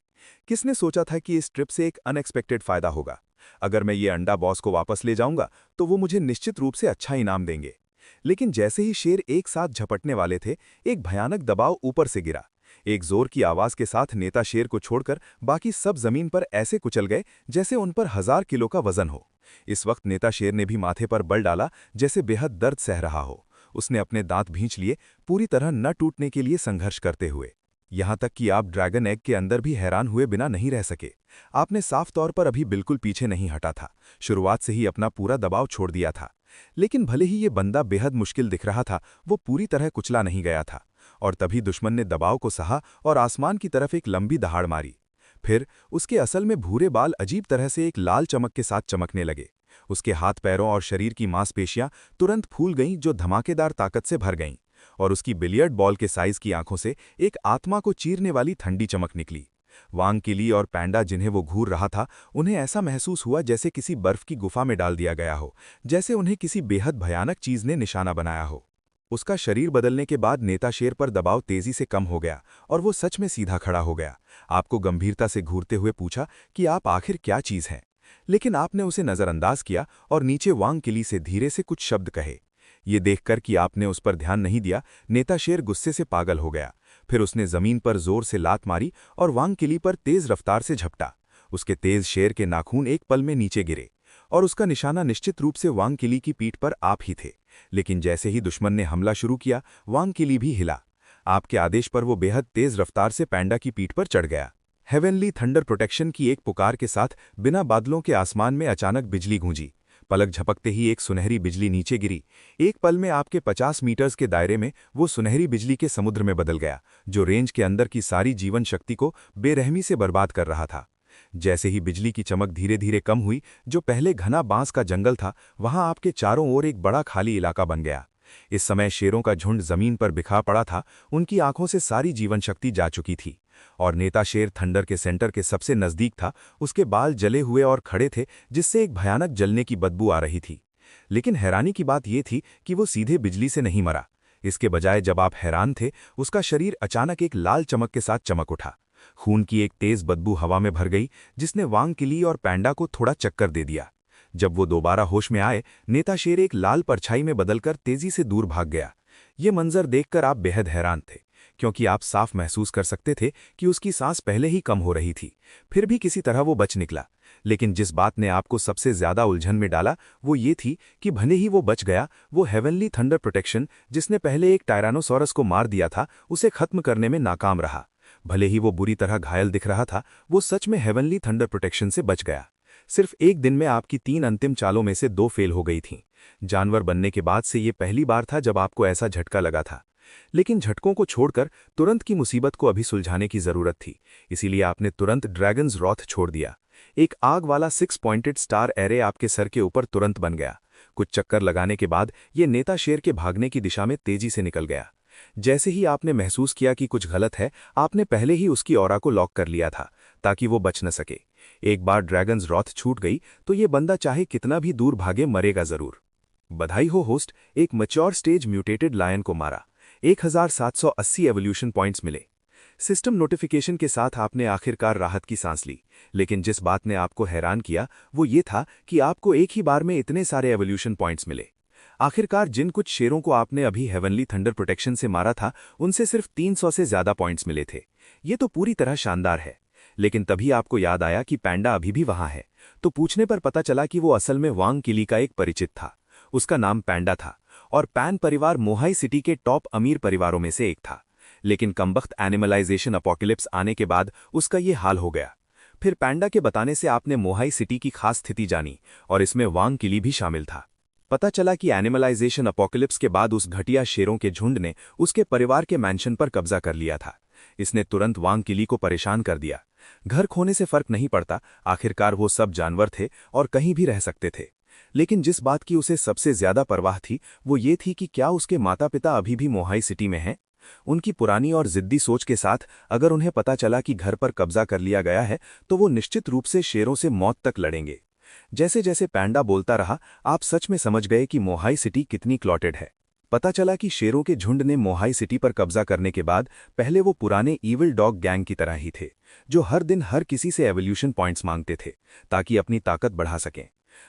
किसने सोचा था कि इस ट्रिप से एक अनएक्सपेक्टेड फायदा होगा? अगर मैं ये अंडा बॉस को वापस ले जाऊंगा तो वो मुझे निश्चित रूप से अच्छा इनाम देंगे। लेकिन जैसे ही शेर एक साथ झपटने वाले थे, एक भयानक दबाव ऊपर से गिरा। एक जोर की आवाज के साथ नेता शेर को छोड़कर बाकी सब जमीन पर ऐसे कुचल गए जैसे उन पर 1000 किलो का वजन हो। इस वक्त नेता शेर ने भी माथे पर बल डाला, जैसे बेहद दर्द सह रहा हो। उसने अपने दांत भींच लिए, पूरी तरह न टूटने के लिए संघर्ष करते हुए। यहां तक कि आप ड्रैगन एग के अंदर भी हैरान हुए बिना नहीं रह सके। आपने साफ तौर पर अभी बिल्कुल पीछे नहीं हटा था, शुरुआत से ही अपना पूरा दबाव छोड़ दिया था। लेकिन भले ही ये बंदा बेहद मुश्किल दिख रहा था, वो पूरी तरह कुचला नहीं गया था। और तभी दुश्मन ने दबाव को सहा और आसमान की तरफ एक लंबी दहाड़ मारी। फिर उसके असल में भूरे बाल अजीब तरह से एक लाल चमक के साथ चमकने लगे। उसके हाथ पैरों और शरीर की मांसपेशियां तुरंत फूल गईं, जो धमाकेदार ताकत से भर गईं। और उसकी बिलियर्ड बॉल के साइज की आंखों से एक आत्मा को चीरने वाली ठंडी चमक निकली। वांग किली और पैंडा जिन्हें वो घूर रहा था, उन्हें ऐसा महसूस हुआ जैसे किसी बर्फ की गुफा में डाल दिया गया हो, जैसे उन्हें किसी बेहद भयानक चीज ने निशाना बनाया हो। उसका शरीर बदलने के बाद नेता शेर पर दबाव तेजी से कम हो गया और वो सच में सीधा खड़ा हो गया। आपको गंभीरता से घूरते हुए पूछा कि आप आखिर क्या चीज हैं, लेकिन आपने उसे नजरअंदाज किया और नीचे वांग किली से धीरे से कुछ शब्द कहे। ये देखकर कि आपने उस पर ध्यान नहीं दिया, नेता शेर गुस्से से पागल हो गया। फिर उसने जमीन पर जोर से लात मारी और वांग किली पर तेज रफ्तार से झपटा। उसके तेज शेर के नाखून एक पल में नीचे गिरे और उसका निशाना निश्चित रूप से वांग किली की पीठ पर आप ही थे। लेकिन जैसे ही दुश्मन ने हमला शुरू किया, वांग किली भी हिला। आपके आदेश पर वो बेहद तेज रफ्तार से पैंडा की पीठ पर चढ़ गया। हेवनली थंडर प्रोटेक्शन की एक पुकार के साथ बिना बादलों के आसमान में अचानक बिजली गूंजी। पलक झपकते ही एक सुनहरी बिजली नीचे गिरी। एक पल में आपके 50 मीटर्स के दायरे में वो सुनहरी बिजली के समुद्र में बदल गया, जो रेंज के अंदर की सारी जीवन शक्ति को बेरहमी से बर्बाद कर रहा था। जैसे ही बिजली की चमक धीरे धीरे कम हुई, जो पहले घना बांस का जंगल था, वहां आपके चारों ओर एक बड़ा खाली इलाका बन गया। इस समय शेरों का झुंड जमीन पर बिखा पड़ा था, उनकी आंखों से सारी जीवन शक्ति जा चुकी थी। और नेता शेर थंडर के सेंटर के सबसे नजदीक था। उसके बाल जले हुए और खड़े थे, जिससे एक भयानक जलने की बदबू आ रही थी। लेकिन हैरानी की बात यह थी कि वो सीधे बिजली से नहीं मरा। इसके बजाय जब आप हैरान थे, उसका शरीर अचानक एक लाल चमक के साथ चमक उठा। खून की एक तेज बदबू हवा में भर गई, जिसने वांग किली और पैंडा को थोड़ा चक्कर दे दिया। जब वो दोबारा होश में आए, नेता शेर एक लाल परछाई में बदलकर तेजी से दूर भाग गया। ये मंजर देखकर आप बेहद हैरान थे, क्योंकि आप साफ महसूस कर सकते थे कि उसकी सांस पहले ही कम हो रही थी। फिर भी किसी तरह वो बच निकला। लेकिन जिस बात ने आपको सबसे ज्यादा उलझन में डाला, वो ये थी कि भले ही वो बच गया, वो हेवनली थंडर प्रोटेक्शन, जिसने पहले एक टायरानोसॉरस को मार दिया था, उसे खत्म करने में नाकाम रहा। भले ही वो बुरी तरह घायल दिख रहा था, वो सच में हेवनली थंडर प्रोटेक्शन से बच गया। सिर्फ एक दिन में आपकी 3 अंतिम चालों में से 2 फेल हो गई थीं। जानवर बनने के बाद से ये पहली बार था जब आपको ऐसा झटका लगा था। लेकिन झटकों को छोड़कर तुरंत की मुसीबत को अभी सुलझाने की जरूरत थी, इसीलिए आपने तुरंत ड्रैगन्स रॉथ छोड़ दिया। एक आग वाला 6 पॉइंटेड स्टार एरे आपके सर के ऊपर तुरंत बन गया। कुछ चक्कर लगाने के बाद ये नेता शेर के भागने की दिशा में तेजी से निकल गया। जैसे ही आपने महसूस किया कि कुछ गलत है, आपने पहले ही उसकी ऑरा को लॉक कर लिया था, ताकि वो बच न सके। एक बार ड्रैगन्स रॉथ छूट गई तो ये बंदा चाहे कितना भी दूर भागे, मरेगा जरूर। बधाई हो होस्ट, एक मैच्योर स्टेज म्यूटेटेड लायन को मारा। 1780 एवोल्यूशन पॉइंट्स मिले। सिस्टम नोटिफिकेशन के साथ आपने आखिरकार राहत की सांस ली। लेकिन जिस बात ने आपको हैरान किया, वो ये था कि आपको एक ही बार में इतने सारे एवोल्यूशन पॉइंट्स मिले। आखिरकार जिन कुछ शेरों को आपने अभी हेवनली थंडर प्रोटेक्शन से मारा था, उनसे सिर्फ 300 से ज्यादा पॉइंट्स मिले थे। ये तो पूरी तरह शानदार है। लेकिन तभी आपको याद आया कि पैंडा अभी भी वहां है। तो पूछने पर पता चला कि वो असल में वांग किली का एक परिचित था। उसका नाम पैंडा था और पैन परिवार मोहाई सिटी के टॉप अमीर परिवारों में से एक था। लेकिन कमबख्त एनिमलाइजेशन अपोकलिप्स आने के बाद उसका ये हाल हो गया। फिर पैंडा के बताने से आपने मोहाई सिटी की खास स्थिति जानी, और इसमें वांग किली भी शामिल था। पता चला कि एनिमलाइजेशन अपोकलिप्स के बाद उस घटिया शेरों के झुंड ने उसके परिवार के मैंशन पर कब्जा कर लिया था। इसने तुरंत वांग किली को परेशान कर दिया। घर खोने से फर्क नहीं पड़ता, आखिरकार वो सब जानवर थे और कहीं भी रह सकते थे। लेकिन जिस बात की उसे सबसे ज्यादा परवाह थी, वो ये थी कि क्या उसके माता पिता अभी भी मोहाई सिटी में हैं। उनकी पुरानी और जिद्दी सोच के साथ अगर उन्हें पता चला कि घर पर कब्जा कर लिया गया है, तो वो निश्चित रूप से शेरों से मौत तक लड़ेंगे। जैसे जैसे पैंडा बोलता रहा, आप सच में समझ गए कि मोहाई सिटी कितनी क्लॉटेड है। पता चला कि शेरों के झुंड ने मोहाई सिटी पर कब्जा करने के बाद पहले वो पुराने ईविल डॉग गैंग की तरह ही थे, जो हर दिन हर किसी से एवोल्यूशन पॉइंट्स मांगते थे ताकि अपनी ताकत बढ़ा सकें।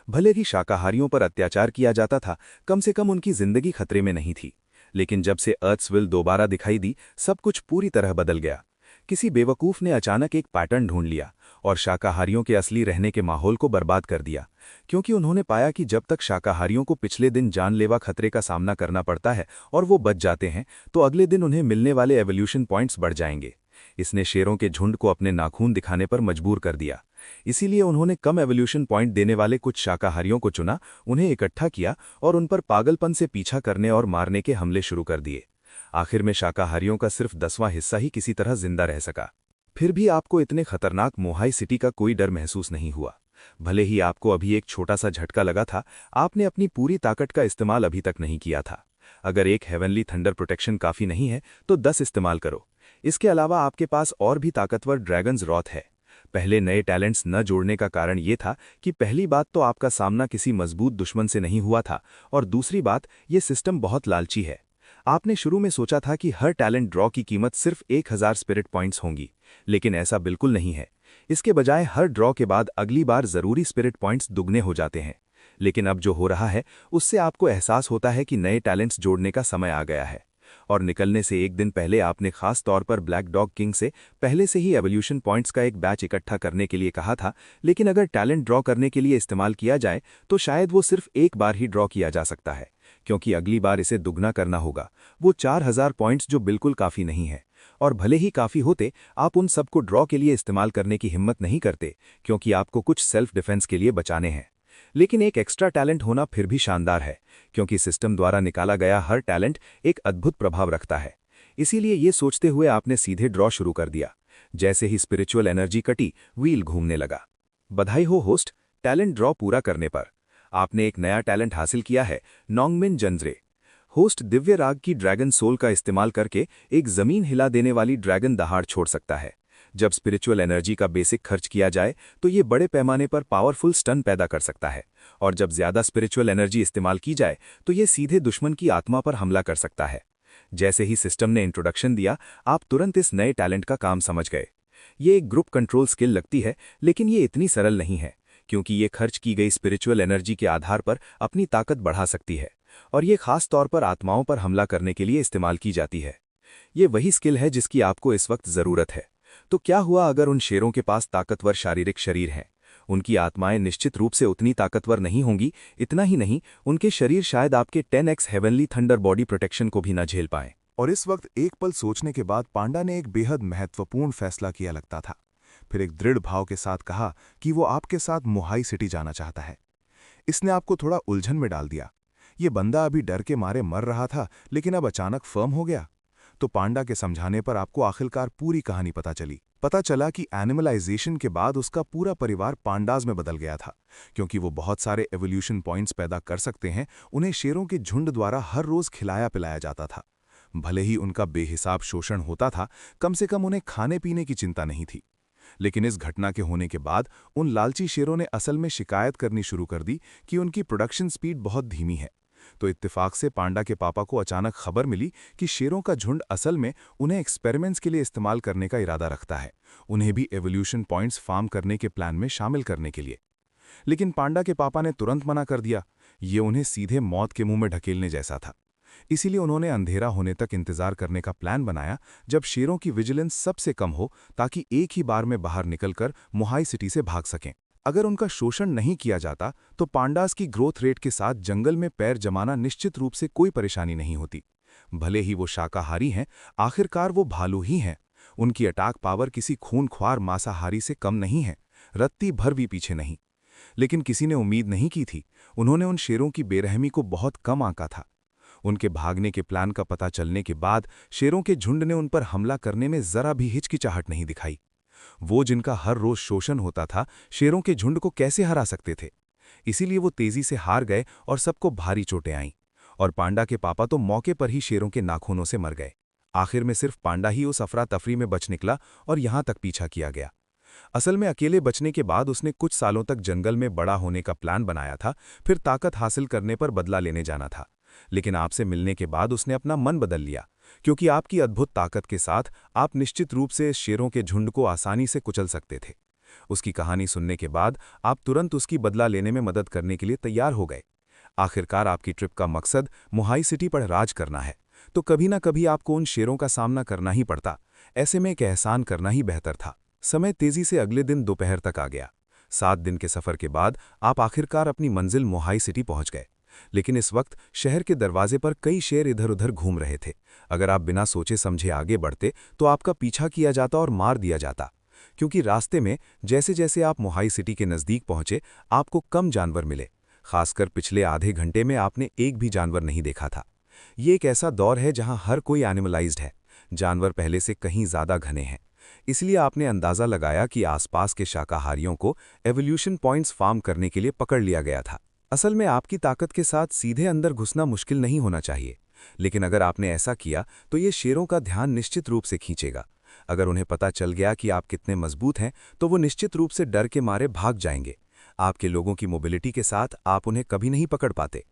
भले ही शाकाहारियों पर अत्याचार किया जाता था, कम से कम उनकी जिंदगी खतरे में नहीं थी। लेकिन जब से अर्थ्सविल दोबारा दिखाई दी, सब कुछ पूरी तरह बदल गया। किसी बेवकूफ़ ने अचानक एक पैटर्न ढूंढ लिया और शाकाहारियों के असली रहने के माहौल को बर्बाद कर दिया, क्योंकि उन्होंने पाया कि जब तक शाकाहारियों को पिछले दिन जानलेवा खतरे का सामना करना पड़ता है और वो बच जाते हैं, तो अगले दिन उन्हें मिलने वाले एवोल्यूशन पॉइंट्स बढ़ जाएंगे। इसने शेरों के झुंड को अपने नाखून दिखाने पर मजबूर कर दिया। इसीलिए उन्होंने कम एवोल्यूशन पॉइंट देने वाले कुछ शाकाहारियों को चुना, उन्हें इकट्ठा किया और उन पर पागलपन से पीछा करने और मारने के हमले शुरू कर दिए। आखिर में शाकाहारियों का सिर्फ 10वां हिस्सा ही किसी तरह जिंदा रह सका। फिर भी आपको इतने खतरनाक मोहाई सिटी का कोई डर महसूस नहीं हुआ। भले ही आपको अभी एक छोटा सा झटका लगा था, आपने अपनी पूरी ताकत का इस्तेमाल अभी तक नहीं किया था। अगर एक हेवनली थंडर प्रोटेक्शन काफ़ी नहीं है तो 10 इस्तेमाल करो। इसके अलावा आपके पास और भी ताकतवर ड्रैगन्स रॉथ है। पहले नए टैलेंट्स न जोड़ने का कारण ये था कि पहली बात तो आपका सामना किसी मजबूत दुश्मन से नहीं हुआ था, और दूसरी बात, ये सिस्टम बहुत लालची है। आपने शुरू में सोचा था कि हर टैलेंट ड्रॉ की कीमत सिर्फ 1000 स्पिरिट पॉइंट्स होंगी, लेकिन ऐसा बिल्कुल नहीं है। इसके बजाय हर ड्रॉ के बाद अगली बार ज़रूरी स्पिरिट पॉइंट्स दुगने हो जाते हैं। लेकिन अब जो हो रहा है उससे आपको एहसास होता है कि नए टैलेंट्स जोड़ने का समय आ गया है। और निकलने से एक दिन पहले आपने खास तौर पर ब्लैक डॉग किंग से पहले से ही एवोल्यूशन पॉइंट्स का एक बैच इकट्ठा करने के लिए कहा था, लेकिन अगर टैलेंट ड्रॉ करने के लिए इस्तेमाल किया जाए तो शायद वो सिर्फ एक बार ही ड्रॉ किया जा सकता है, क्योंकि अगली बार इसे दुगना करना होगा। वो 4000 पॉइंट्स जो बिल्कुल काफ़ी नहीं है, और भले ही काफ़ी होते, आप उन सबको ड्रॉ के लिए इस्तेमाल करने की हिम्मत नहीं करते, क्योंकि आपको कुछ सेल्फ डिफेंस के लिए बचाने हैं। लेकिन एक एक्स्ट्रा टैलेंट होना फिर भी शानदार है, क्योंकि सिस्टम द्वारा निकाला गया हर टैलेंट एक अद्भुत प्रभाव रखता है। इसीलिए ये सोचते हुए आपने सीधे ड्रॉ शुरू कर दिया। जैसे ही स्पिरिचुअल एनर्जी कटी, व्हील घूमने लगा। बधाई हो होस्ट, टैलेंट ड्रॉ पूरा करने पर आपने एक नया टैलेंट हासिल किया है, नोंगमिन जंजरे। होस्ट दिव्य राग की ड्रैगन सोल का इस्तेमाल करके एक जमीन हिला देने वाली ड्रैगन दहाड़ छोड़ सकता है। जब स्पिरिचुअल एनर्जी का बेसिक खर्च किया जाए तो ये बड़े पैमाने पर पावरफुल स्टन पैदा कर सकता है, और जब ज्यादा स्पिरिचुअल एनर्जी इस्तेमाल की जाए तो ये सीधे दुश्मन की आत्मा पर हमला कर सकता है। जैसे ही सिस्टम ने इंट्रोडक्शन दिया, आप तुरंत इस नए टैलेंट का काम समझ गए। ये एक ग्रुप कंट्रोल स्किल लगती है, लेकिन ये इतनी सरल नहीं है, क्योंकि ये खर्च की गई स्पिरिचुअल एनर्जी के आधार पर अपनी ताकत बढ़ा सकती है, और ये खास तौर पर आत्माओं पर हमला करने के लिए इस्तेमाल की जाती है। ये वही स्किल है जिसकी आपको इस वक्त ज़रूरत है। तो क्या हुआ अगर उन शेरों के पास ताकतवर शारीरिक शरीर हैं? उनकी आत्माएं निश्चित रूप से उतनी ताकतवर नहीं होंगी। इतना ही नहीं, उनके शरीर शायद आपके 10x heavenly thunder body protection को भी न झेल पाएं। और इस वक्त एक पल सोचने के बाद पांडा ने एक बेहद महत्वपूर्ण फैसला किया लगता था। फिर एक दृढ़ भाव के साथ कहा कि वो आपके साथ मोहाई सिटी जाना चाहता है। इसने आपको थोड़ा उलझन में डाल दिया। ये बंदा अभी डर के मारे मर रहा था, लेकिन अब अचानक फर्म हो गया। तो पांडा के समझाने पर आपको आखिरकार पूरी कहानी पता चली। पता चला कि एनिमलाइजेशन के बाद उसका पूरा परिवार पांडाज में बदल गया था, क्योंकि वो बहुत सारे एवोल्यूशन पॉइंट्स पैदा कर सकते हैं। उन्हें शेरों के झुंड द्वारा हर रोज खिलाया पिलाया जाता था। भले ही उनका बेहिसाब शोषण होता था, कम से कम उन्हें खाने पीने की चिंता नहीं थी। लेकिन इस घटना के होने के बाद उन लालची शेरों ने असल में शिकायत करनी शुरू कर दी कि उनकी प्रोडक्शन स्पीड बहुत धीमी है। तो इत्तेफाक से पांडा के पापा को अचानक खबर मिली कि शेरों का झुंड असल में उन्हें एक्सपेरिमेंट्स के लिए इस्तेमाल करने का इरादा रखता है, उन्हें भी एवोल्यूशन पॉइंट्स फार्म करने के प्लान में शामिल करने के लिए। लेकिन पांडा के पापा ने तुरंत मना कर दिया। ये उन्हें सीधे मौत के मुंह में ढकेलने जैसा था। इसीलिए उन्होंने अंधेरा होने तक इंतजार करने का प्लान बनाया, जब शेरों की विजिलेंस सबसे कम हो, ताकि एक ही बार में बाहर निकलकर मोहाई सिटी से भाग सकें। अगर उनका शोषण नहीं किया जाता तो पांडास की ग्रोथ रेट के साथ जंगल में पैर जमाना निश्चित रूप से कोई परेशानी नहीं होती। भले ही वो शाकाहारी हैं, आखिरकार वो भालू ही हैं। उनकी अटैक पावर किसी खूनख्वार मांसाहारी से कम नहीं है, रत्ती भर भी पीछे नहीं। लेकिन किसी ने उम्मीद नहीं की थी। उन्होंने उन शेरों की बेरहमी को बहुत कम आंका था। उनके भागने के प्लान का पता चलने के बाद शेरों के झुंड ने उन पर हमला करने में जरा भी हिचकिचाहट नहीं दिखाई। वो जिनका हर रोज शोषण होता था, शेरों के झुंड को कैसे हरा सकते थे? इसीलिए वो तेजी से हार गए और सबको भारी चोटें आईं। और पांडा के पापा तो मौके पर ही शेरों के नाखूनों से मर गए। आखिर में सिर्फ पांडा ही उस अफरा तफरी में बच निकला और यहां तक पीछा किया गया। असल में अकेले बचने के बाद उसने कुछ सालों तक जंगल में बड़ा होने का प्लान बनाया था, फिर ताकत हासिल करने पर बदला लेने जाना था। लेकिन आपसे मिलने के बाद उसने अपना मन बदल लिया, क्योंकि आपकी अद्भुत ताकत के साथ आप निश्चित रूप से शेरों के झुंड को आसानी से कुचल सकते थे। उसकी कहानी सुनने के बाद आप तुरंत उसकी बदला लेने में मदद करने के लिए तैयार हो गए। आखिरकार आपकी ट्रिप का मकसद मोहाई सिटी पर राज करना है, तो कभी ना कभी आपको उन शेरों का सामना करना ही पड़ता। ऐसे में एक एहसान करना ही बेहतर था। समय तेजी से अगले दिन दोपहर तक आ गया। 7 दिन के सफर के बाद आप आखिरकार अपनी मंजिल मोहाई सिटी पहुंच गए। लेकिन इस वक्त शहर के दरवाजे पर कई शेर इधर उधर घूम रहे थे। अगर आप बिना सोचे समझे आगे बढ़ते तो आपका पीछा किया जाता और मार दिया जाता, क्योंकि रास्ते में जैसे जैसे आप मोहाई सिटी के नज़दीक पहुंचे आपको कम जानवर मिले। खासकर पिछले आधे घंटे में आपने एक भी जानवर नहीं देखा था। ये एक ऐसा दौर है जहां हर कोई एनिमलाइज्ड है। जानवर पहले से कहीं ज़्यादा घने हैं। इसलिए आपने अंदाज़ा लगाया कि आसपास के शाकाहारियों को एवोल्यूशन पॉइंट्स फार्म करने के लिए पकड़ लिया गया था। असल में आपकी ताकत के साथ सीधे अंदर घुसना मुश्किल नहीं होना चाहिए, लेकिन अगर आपने ऐसा किया तो ये शेरों का ध्यान निश्चित रूप से खींचेगा। अगर उन्हें पता चल गया कि आप कितने मजबूत हैं तो वो निश्चित रूप से डर के मारे भाग जाएंगे। आपके लोगों की मोबिलिटी के साथ आप उन्हें कभी नहीं पकड़ पाते।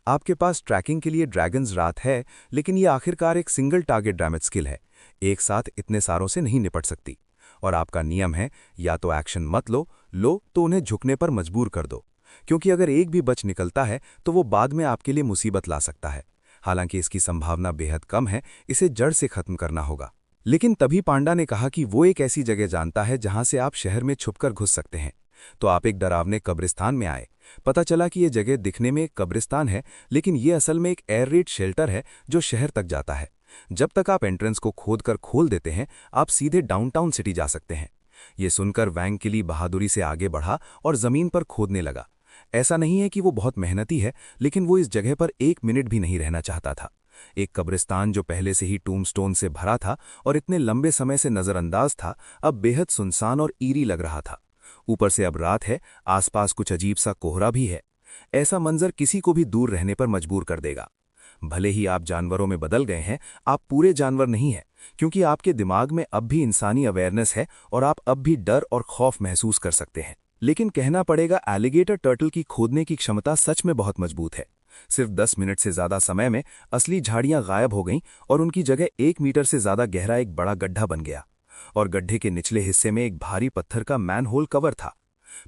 आपके पास ट्रैकिंग के लिए ड्रैगन्स रात है, लेकिन ये आखिरकार एक सिंगल टारगेट डैमेज स्किल है। एक साथ इतने सारों से नहीं निपट सकती। और आपका नियम है, या तो एक्शन मत लो तो उन्हें झुकने पर मजबूर कर दो, क्योंकि अगर एक भी बच निकलता है तो वो बाद में आपके लिए मुसीबत ला सकता है। हालांकि इसकी संभावना बेहद कम है, इसे जड़ से खत्म करना होगा। लेकिन तभी पांडा ने कहा कि वो एक ऐसी जगह जानता है जहां से आप शहर में छुपकर घुस सकते हैं। तो आप एक डरावने कब्रिस्तान में आए। पता चला कि ये जगह दिखने में एक कब्रिस्तान है, लेकिन ये असल में एक एयर रेड शेल्टर है जो शहर तक जाता है। जब तक आप एंट्रेंस को खोदकर खोल देते हैं, आप सीधे डाउनटाउन सिटी जा सकते हैं। ये सुनकर वैंग किली बहादुरी से आगे बढ़ा और जमीन पर खोदने लगा। ऐसा नहीं है कि वो बहुत मेहनती है, लेकिन वो इस जगह पर 1 मिनट भी नहीं रहना चाहता था। एक कब्रिस्तान जो पहले से ही टूम्बस्टोन से भरा था और इतने लंबे समय से नजरअंदाज था, अब बेहद सुनसान और ईरी लग रहा था। ऊपर से अब रात है, आसपास कुछ अजीब सा कोहरा भी है। ऐसा मंजर किसी को भी दूर रहने पर मजबूर कर देगा। भले ही आप जानवरों में बदल गए हैं, आप पूरे जानवर नहीं हैं, क्योंकि आपके दिमाग में अब भी इंसानी अवेयरनेस है और आप अब भी डर और खौफ महसूस कर सकते हैं। लेकिन कहना पड़ेगा, एलिगेटर टर्टल की खोदने की क्षमता सच में बहुत मजबूत है। सिर्फ 10 मिनट से ज्यादा समय में असली झाड़ियां गायब हो गईं और उनकी जगह 1 मीटर से ज्यादा गहरा एक बड़ा गड्ढा बन गया, और गड्ढे के निचले हिस्से में एक भारी पत्थर का मैनहोल कवर था।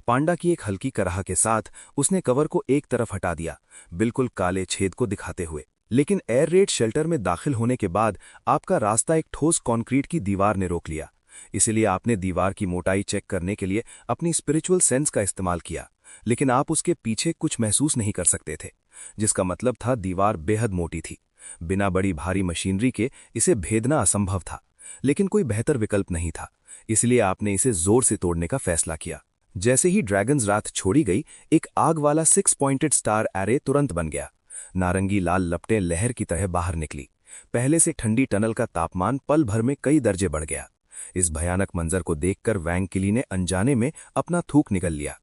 पांडा की एक हल्की कराह के साथ उसने कवर को एक तरफ हटा दिया, बिल्कुल काले छेद को दिखाते हुए। लेकिन एयर रेड शेल्टर में दाखिल होने के बाद आपका रास्ता एक ठोस कंक्रीट की दीवार ने रोक लिया। इसलिए आपने दीवार की मोटाई चेक करने के लिए अपनी स्पिरिचुअल सेंस का इस्तेमाल किया, लेकिन आप उसके पीछे कुछ महसूस नहीं कर सकते थे, जिसका मतलब था दीवार बेहद मोटी थी। बिना बड़ी भारी मशीनरी के इसे भेदना असंभव था, लेकिन कोई बेहतर विकल्प नहीं था, इसलिए आपने इसे जोर से तोड़ने का फैसला किया। जैसे ही ड्रैगन्स रात छोड़ी गई, एक आग वाला 6 पॉइंटेड स्टार एरे तुरंत बन गया। नारंगी लाल लपटें लहर की तरह बाहर निकली। पहले से ठंडी टनल का तापमान पल भर में कई दर्जे बढ़ गया। इस भयानक मंजर को देखकर वैंग किली ने अनजाने में अपना थूक निगल लिया।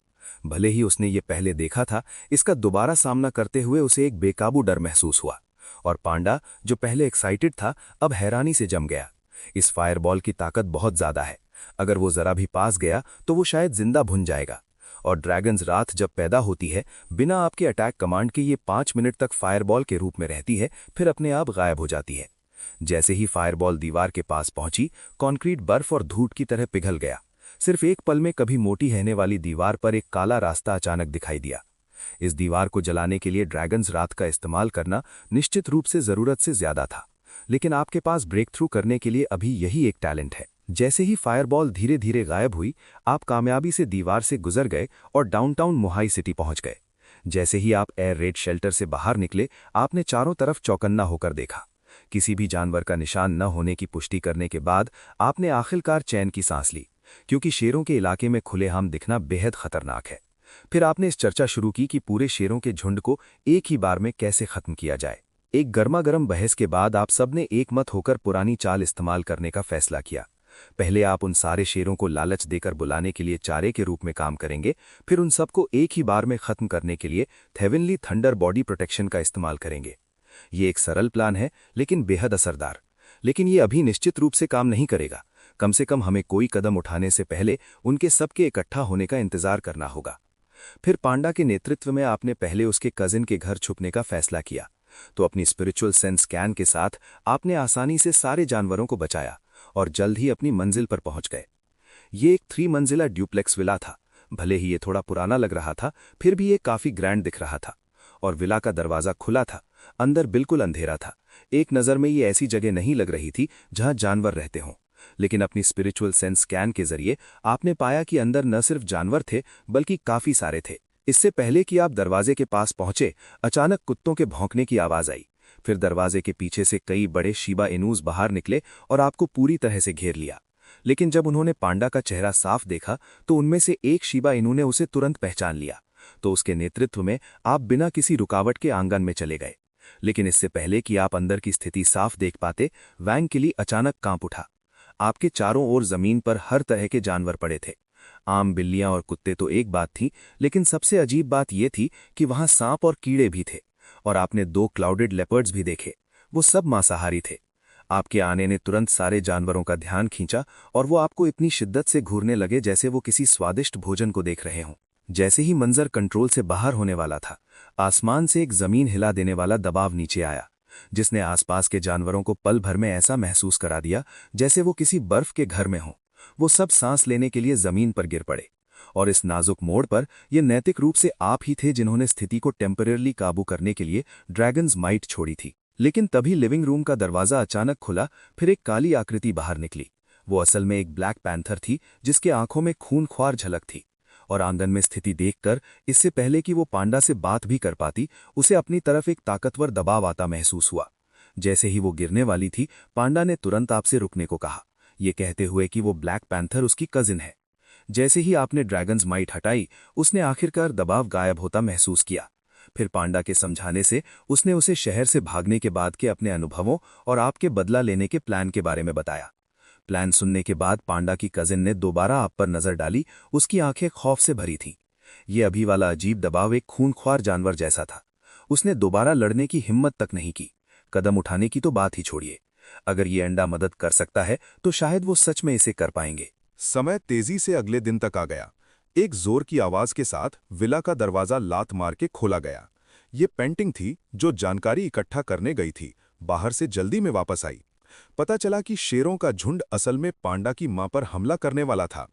भले ही उसने ये पहले देखा था, इसका दोबारा सामना करते हुए उसे एक बेकाबू डर महसूस हुआ। और पांडा, जो पहले एक्साइटेड था, अब हैरानी से जम गया। इस फायरबॉल की ताकत बहुत ज्यादा है। अगर वो जरा भी पास गया तो वो शायद जिंदा भुन जाएगा। और ड्रैगन्स रात जब पैदा होती है, बिना आपके अटैक कमांड के ये 5 मिनट तक फायरबॉल के रूप में रहती है, फिर अपने आप गायब हो जाती है। जैसे ही फायरबॉल दीवार के पास पहुंची, कंक्रीट बर्फ और धूट की तरह पिघल गया। सिर्फ एक पल में कभी मोटी रहने वाली दीवार पर एक काला रास्ता अचानक दिखाई दिया। इस दीवार को जलाने के लिए ड्रैगन्स रात का इस्तेमाल करना निश्चित रूप से जरूरत से ज्यादा था, लेकिन आपके पास ब्रेक थ्रू करने के लिए अभी यही एक टैलेंट है। जैसे ही फायरबॉल धीरे धीरे गायब हुई, आप कामयाबी से दीवार से गुजर गए और डाउनटाउन मोहाई सिटी पहुंच गए। जैसे ही आप एयर रेड शेल्टर से बाहर निकले, आपने चारों तरफ चौकन्ना होकर देखा। किसी भी जानवर का निशान न होने की पुष्टि करने के बाद आपने आखिरकार चैन की सांस ली, क्योंकि शेरों के इलाके में खुलेआम दिखना बेहद खतरनाक है। फिर आपने इस चर्चा शुरू की कि पूरे शेरों के झुंड को एक ही बार में कैसे खत्म किया जाए। एक गर्मागर्म बहस के बाद आप सबने एकमत होकर पुरानी चाल इस्तेमाल करने का फैसला किया। पहले आप उन सारे शेरों को लालच देकर बुलाने के लिए चारे के रूप में काम करेंगे, फिर उन सबको एक ही बार में खत्म करने के लिए हेवनली थंडर बॉडी प्रोटेक्शन का इस्तेमाल करेंगे। ये एक सरल प्लान है, लेकिन बेहद असरदार। लेकिन ये अभी निश्चित रूप से काम नहीं करेगा। कम से कम हमें कोई कदम उठाने से पहले उनके सबके इकट्ठा होने का इंतजार करना होगा। फिर पांडा के नेतृत्व में आपने पहले उसके कजिन के घर छुपने का फैसला किया, तो अपनी स्पिरिचुअल सेंस स्कैन के साथ आपने आसानी से सारे जानवरों को बचाया और जल्द ही अपनी मंजिल पर पहुंच गए। ये एक 3 मंजिला ड्यूप्लेक्स विला था। भले ही ये थोड़ा पुराना लग रहा था, फिर भी ये काफी ग्रैंड दिख रहा था। और विला का दरवाजा खुला था, अंदर बिल्कुल अंधेरा था। एक नज़र में ये ऐसी जगह नहीं लग रही थी जहां जानवर रहते हों, लेकिन अपनी स्पिरिचुअल सेंस स्कैन के जरिए आपने पाया कि अंदर न सिर्फ जानवर थे बल्कि काफी सारे थे। इससे पहले कि आप दरवाजे के पास पहुंचे, अचानक कुत्तों के भौंकने की आवाज आई। फिर दरवाजे के पीछे से कई बड़े शिबा इनूस बाहर निकले और आपको पूरी तरह से घेर लिया। लेकिन जब उन्होंने पांडा का चेहरा साफ देखा तो उनमें से एक शिबा इनू ने उसे तुरंत पहचान लिया। तो उसके नेतृत्व में आप बिना किसी रुकावट के आंगन में चले गए। लेकिन इससे पहले कि आप अंदर की स्थिति साफ देख पाते, वैंग किली अचानक कांप उठा। आपके चारों ओर जमीन पर हर तरह के जानवर पड़े थे। आम बिल्लियां और कुत्ते तो एक बात थी, लेकिन सबसे अजीब बात यह थी कि वहां सांप और कीड़े भी थे। और आपने 2 क्लाउडेड लेपर्ड्स भी देखे। वो सब मांसाहारी थे। आपके आने ने तुरंत सारे जानवरों का ध्यान खींचा और वो आपको इतनी शिद्दत से घूरने लगे जैसे वो किसी स्वादिष्ट भोजन को देख रहे हों। जैसे ही मंजर कंट्रोल से बाहर होने वाला था, आसमान से एक जमीन हिला देने वाला दबाव नीचे आया, जिसने आसपास के जानवरों को पल भर में ऐसा महसूस करा दिया जैसे वो किसी बर्फ के घर में हों। वो सब सांस लेने के लिए जमीन पर गिर पड़े। और इस नाजुक मोड़ पर ये नैतिक रूप से आप ही थे जिन्होंने स्थिति को टेम्परेरली काबू करने के लिए ड्रैगन्स माइट छोड़ी थी। लेकिन तभी लिविंग रूम का दरवाजा अचानक खुला। फिर एक काली आकृति बाहर निकली। वो असल में एक ब्लैक पैंथर थी जिसके आंखों में खूनख्वार झलक थी। और आंगन में स्थिति देखकर, इससे पहले कि वो पांडा से बात भी कर पाती, उसे अपनी तरफ एक ताकतवर दबाव आता महसूस हुआ। जैसे ही वो गिरने वाली थी, पांडा ने तुरंत आपसे रुकने को कहा, ये कहते हुए कि वो ब्लैक पैंथर उसकी कजिन है। जैसे ही आपने ड्रैगन्स माइट हटाई, उसने आखिरकार दबाव गायब होता महसूस किया। फिर पांडा के समझाने से उसने उसे शहर से भागने के बाद के अपने अनुभवों और आपके बदला लेने के प्लान के बारे में बताया। प्लान सुनने के बाद पांडा की कजिन ने दोबारा आप पर नजर डाली। उसकी आंखें खौफ से भरी थीं। ये अभी वाला अजीब दबाव एक खूनख्वार जानवर जैसा था। उसने दोबारा लड़ने की हिम्मत तक नहीं की। कदम उठाने की तो बात ही छोड़िए। अगर ये अंडा मदद कर सकता है तो शायद वो सच में इसे कर पाएंगे। समय तेजी से अगले दिन तक आ गया। एक जोर की आवाज के साथ विला का दरवाजा लात मार के खोला गया। ये पेंटिंग थी जो जानकारी इकट्ठा करने गई थी, बाहर से जल्दी में वापस आई। पता चला कि शेरों का झुंड असल में पांडा की मां पर हमला करने वाला था।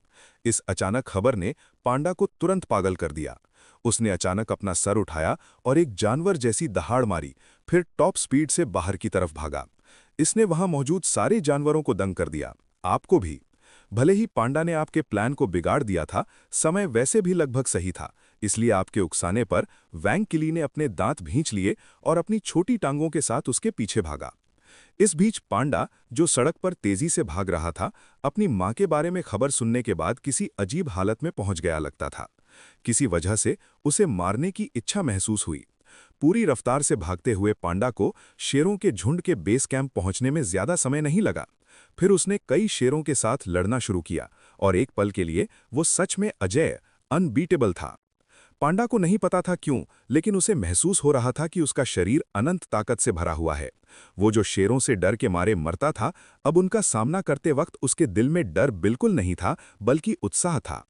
इस अचानक खबर ने पांडा को तुरंत पागल कर दिया। उसने अचानक अपना सर उठाया और एक जानवर जैसी दहाड़ मारी, फिर टॉप स्पीड से बाहर की तरफ भागा। इसने वहां मौजूद सारे जानवरों को दंग कर दिया, आपको भी। भले ही पांडा ने आपके प्लान को बिगाड़ दिया था, समय वैसे भी लगभग सही था। इसलिए आपके उकसाने पर वैंग किली ने अपने दांत भींच लिए और अपनी छोटी टांगों के साथ उसके पीछे भागा। इस बीच पांडा, जो सड़क पर तेजी से भाग रहा था, अपनी मां के बारे में खबर सुनने के बाद किसी अजीब हालत में पहुंच गया लगता था। किसी वजह से उसे मारने की इच्छा महसूस हुई। पूरी रफ्तार से भागते हुए पांडा को शेरों के झुंड के बेस कैंप पहुंचने में ज्यादा समय नहीं लगा। फिर उसने कई शेरों के साथ लड़ना शुरू किया और एक पल के लिए वो सच में अजेय, अनबीटेबल था। पांडा को नहीं पता था क्यों, लेकिन उसे महसूस हो रहा था कि उसका शरीर अनंत ताकत से भरा हुआ है। वो जो शेरों से डर के मारे मरता था, अब उनका सामना करते वक्त उसके दिल में डर बिल्कुल नहीं था, बल्कि उत्साह था।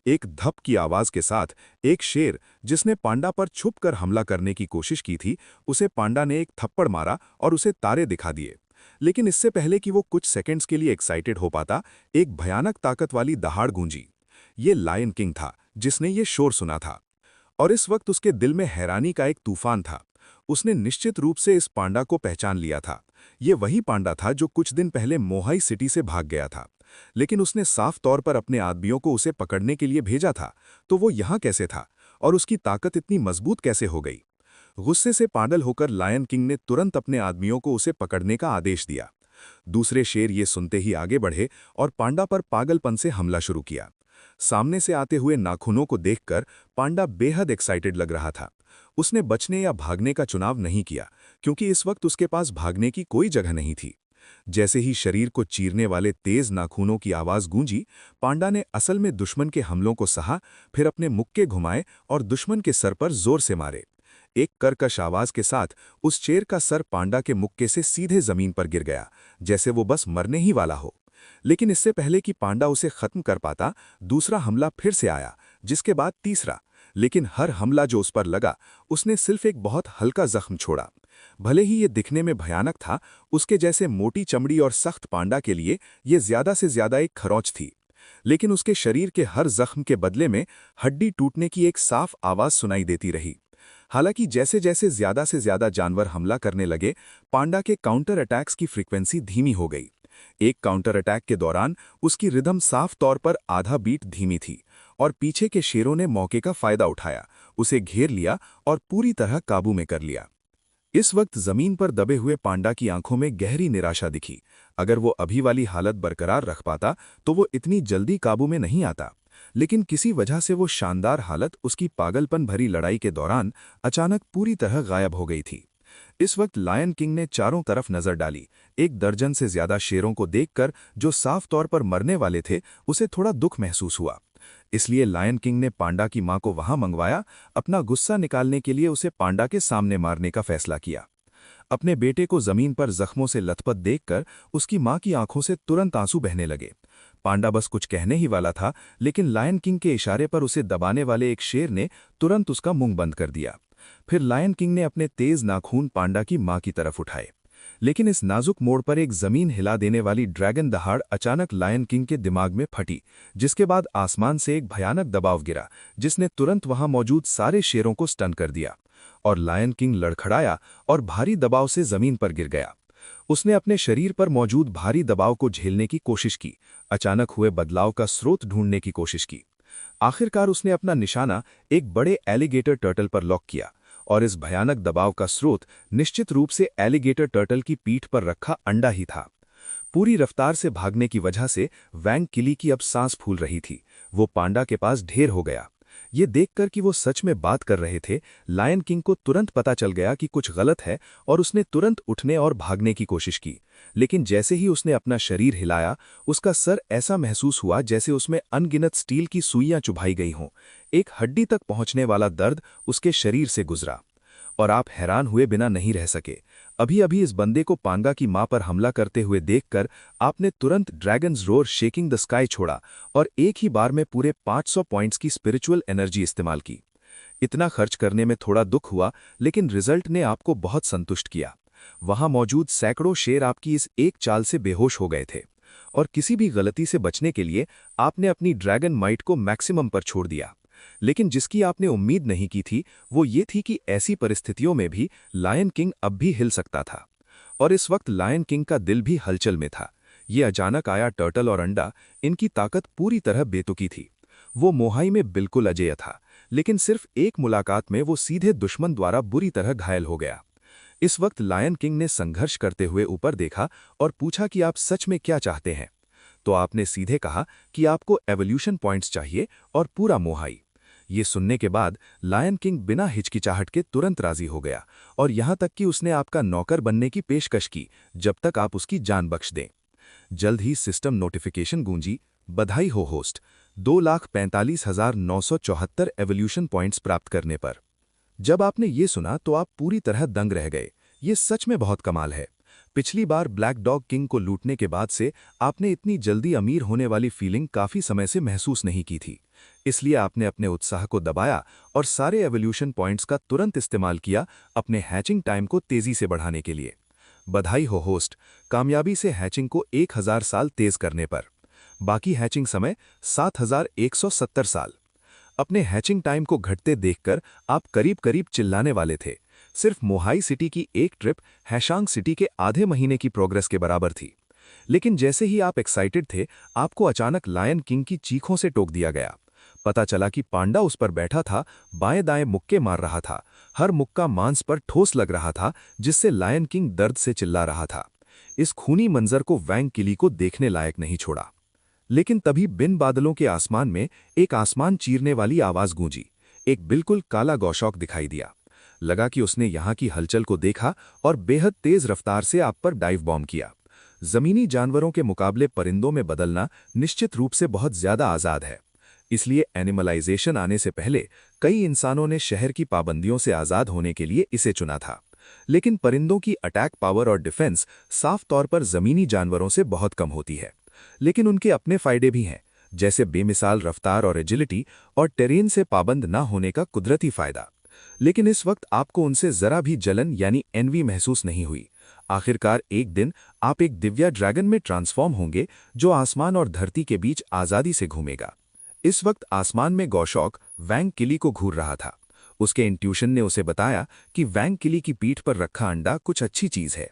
एक धप की आवाज के साथ एक शेर, जिसने पांडा पर छुपकर हमला करने की कोशिश की थी, उसे पांडा ने एक थप्पड़ मारा और उसे तारे दिखा दिए। लेकिन इससे पहले कि वो कुछ सेकंड्स के लिए एक्साइटेड हो पाता, एक भयानक ताकत वाली दहाड़ गूंजी। ये लायन किंग था जिसने ये शोर सुना था। और इस वक्त उसके दिल में हैरानी का एक तूफान था। उसने निश्चित रूप से इस पांडा को पहचान लिया था। ये वही पांडा था जो कुछ दिन पहले मोहाई सिटी से भाग गया था। लेकिन उसने साफ तौर पर अपने आदमियों को उसे पकड़ने के लिए भेजा था, तो वो यहाँ कैसे था और उसकी ताकत इतनी मजबूत कैसे हो गई? गुस्से से पागल होकर लायन किंग ने तुरंत अपने आदमियों को उसे पकड़ने का आदेश दिया। दूसरे शेर ये सुनते ही आगे बढ़े और पांडा पर पागलपन से हमला शुरू किया। सामने से आते हुए नाखूनों को देखकर पांडा बेहद एक्साइटेड लग रहा था। उसने बचने या भागने का चुनाव नहीं किया, क्योंकि इस वक्त उसके पास भागने की कोई जगह नहीं थी। जैसे ही शरीर को चीरने वाले तेज नाखूनों की आवाज गूंजी, पांडा ने असल में दुश्मन के हमलों को सहा, फिर अपने मुक्के घुमाए और दुश्मन के सर पर जोर से मारे। एक कर्कश आवाज के साथ उस शेर का सर पांडा के मुक्के से सीधे जमीन पर गिर गया, जैसे वो बस मरने ही वाला हो। लेकिन इससे पहले कि पांडा उसे खत्म कर पाता, दूसरा हमला फिर से आया, जिसके बाद तीसरा। लेकिन हर हमला जो उस पर लगा, उसने सिर्फ एक बहुत हल्का जख्म छोड़ा। भले ही ये दिखने में भयानक था, उसके जैसे मोटी चमड़ी और सख्त पांडा के लिए ये ज्यादा से ज्यादा एक खरोंच थी। लेकिन उसके शरीर के हर जख्म के बदले में हड्डी टूटने की एक साफ आवाज सुनाई देती रही। हालांकि जैसे जैसे ज्यादा से ज्यादा जानवर हमला करने लगे, पांडा के काउंटर अटैक्स की फ्रीक्वेंसी धीमी हो गई। एक काउंटर अटैक के दौरान उसकी रिदम साफ तौर पर आधा बीट धीमी थी और पीछे के शेरों ने मौके का फायदा उठाया, उसे घेर लिया और पूरी तरह काबू में कर लिया। इस वक्त जमीन पर दबे हुए पांडा की आंखों में गहरी निराशा दिखी। अगर वो अभी वाली हालत बरकरार रख पाता तो वो इतनी जल्दी काबू में नहीं आता, लेकिन किसी वजह से वो शानदार हालत उसकी पागलपन भरी लड़ाई के दौरान अचानक पूरी तरह गायब हो गई थी। इस वक्त लायन किंग ने चारों तरफ नजर डाली। एक दर्जन से ज्यादा शेरों को देखकर जो साफ तौर पर मरने वाले थे, उसे थोड़ा दुख महसूस हुआ। इसलिए लायन किंग ने पांडा की मां को वहां मंगवाया। अपना गुस्सा निकालने के लिए उसे पांडा के सामने मारने का फैसला किया। अपने बेटे को जमीन पर जख्मों से लथपथ देखकर उसकी मां की आंखों से तुरंत आंसू बहने लगे। पांडा बस कुछ कहने ही वाला था, लेकिन लायन किंग के इशारे पर उसे दबाने वाले एक शेर ने तुरंत उसका मुंह बंद कर दिया। फिर लायन किंग ने अपने तेज नाखून पांडा की मां की तरफ उठाए, लेकिन इस नाजुक मोड़ पर एक जमीन हिला देने वाली ड्रैगन दहाड़ अचानक लायन किंग के दिमाग में फटी, जिसके बाद आसमान से एक भयानक दबाव गिरा, जिसने तुरंत वहां मौजूद सारे शेरों को स्टन कर दिया और लायन किंग लड़खड़ाया और भारी दबाव से जमीन पर गिर गया। उसने अपने शरीर पर मौजूद भारी दबाव को झेलने की कोशिश की, अचानक हुए बदलाव का स्रोत ढूंढने की कोशिश की। आखिरकार उसने अपना निशाना एक बड़े एलिगेटर टर्टल पर लॉक किया और इस भयानक दबाव का स्रोत निश्चित रूप से एलिगेटर टर्टल की पीठ पर रखा अंडा ही था। पूरी रफ्तार से भागने की वजह से वैंग किली की अब सांस फूल रही थी। वो पांडा के पास ढेर हो गया। ये देखकर कि वो सच में बात कर रहे थे, लायन किंग को तुरंत पता चल गया कि कुछ गलत है और उसने तुरंत उठने और भागने की कोशिश की। लेकिन जैसे ही उसने अपना शरीर हिलाया, उसका सर ऐसा महसूस हुआ जैसे उसमें अनगिनत स्टील की सुइयां चुभाई गई हों। एक हड्डी तक पहुंचने वाला दर्द उसके शरीर से गुजरा और आप हैरान हुए बिना नहीं रह सके। अभी अभी इस बंदे को पांगा की मां पर हमला करते हुए देखकर आपने तुरंत dragons roar shaking the sky छोड़ा और एक ही बार में पूरे 500 पॉइंट्स की स्पिरिचुअल एनर्जी इस्तेमाल की। इतना खर्च करने में थोड़ा दुख हुआ, लेकिन रिजल्ट ने आपको बहुत संतुष्ट किया। वहां मौजूद सैकड़ों शेर आपकी इस एक चाल से बेहोश हो गए थे और किसी भी गलती से बचने के लिए आपने अपनी ड्रैगन माइट को मैक्सिमम पर छोड़ दिया। लेकिन जिसकी आपने उम्मीद नहीं की थी वो ये थी कि ऐसी परिस्थितियों में भी लायन किंग अब भी हिल सकता था। और इस वक्त लायन किंग का दिल भी हलचल में था। ये अचानक आया टर्टल और अंडा, इनकी ताकत पूरी तरह बेतुकी थी। वो मोहाई में बिल्कुल अजेय था, लेकिन सिर्फ एक मुलाकात में वो सीधे दुश्मन द्वारा बुरी तरह घायल हो गया। इस वक्त लायन किंग ने संघर्ष करते हुए ऊपर देखा और पूछा कि आप सच में क्या चाहते हैं। तो आपने सीधे कहा कि आपको एवोल्यूशन पॉइंट्स चाहिए और पूरा मोहाई। ये सुनने के बाद लायन किंग बिना हिचकिचाहट के तुरंत राजी हो गया और यहां तक कि उसने आपका नौकर बनने की पेशकश की, जब तक आप उसकी जान बख्श दें। जल्द ही सिस्टम नोटिफिकेशन गूंजी, बधाई हो होस्ट, 2,45,974 एवोल्यूशन पॉइंट्स प्राप्त करने पर। जब आपने ये सुना तो आप पूरी तरह दंग रह गए। ये सच में बहुत कमाल है। पिछली बार ब्लैक डॉग किंग को लूटने के बाद से आपने इतनी जल्दी अमीर होने वाली फीलिंग काफी समय से महसूस नहीं की थी। इसलिए आपने अपने उत्साह को दबाया और सारे एवोल्यूशन पॉइंट्स का तुरंत इस्तेमाल किया अपने हैचिंग टाइम को तेजी से बढ़ाने के लिए। बधाई हो होस्ट, कामयाबी से हैचिंग को 1000 साल तेज करने पर। बाकी हैचिंग समय 7170 साल। अपने हैचिंग टाइम को घटते देखकर आप करीब करीब चिल्लाने वाले थे। सिर्फ मोहाई सिटी की एक ट्रिप हैशांग सिटी के आधे महीने की प्रोग्रेस के बराबर थी। लेकिन जैसे ही आप एक्साइटेड थे, आपको अचानक लायन किंग की चीखों से टोक दिया गया। पता चला कि पांडा उस पर बैठा था, बाएं दाएं मुक्के मार रहा था। हर मुक्का मांस पर ठोस लग रहा था, जिससे लायन किंग दर्द से चिल्ला रहा था। इस खूनी मंजर को वैंग किली को देखने लायक नहीं छोड़ा। लेकिन तभी बिन बादलों के आसमान में एक आसमान चीरने वाली आवाज गूंजी। एक बिल्कुल काला गौशौक दिखाई दिया। लगा कि उसने यहां की हलचल को देखा और बेहद तेज रफ्तार से आप पर डाइव बॉम्ब किया। जमीनी जानवरों के मुकाबले परिंदों में बदलना निश्चित रूप से बहुत ज्यादा आजाद है। इसलिए एनिमलाइजेशन आने से पहले कई इंसानों ने शहर की पाबंदियों से आजाद होने के लिए इसे चुना था। लेकिन परिंदों की अटैक पावर और डिफेंस साफ तौर पर जमीनी जानवरों से बहुत कम होती है। लेकिन उनके अपने फायदे भी हैं, जैसे बेमिसाल रफ्तार और एजिलिटी और टेरेन से पाबंद न होने का कुदरती फायदा। लेकिन इस वक्त आपको उनसे जरा भी जलन यानी एनवी महसूस नहीं हुई। आखिरकार एक दिन आप एक दिव्या ड्रैगन में ट्रांसफॉर्म होंगे जो आसमान और धरती के बीच आजादी से घूमेगा। इस वक्त आसमान में गौशौक वैंग किली को घूर रहा था। उसके इंट्यूशन ने उसे बताया कि वैंग किली की पीठ पर रखा अंडा कुछ अच्छी चीज है।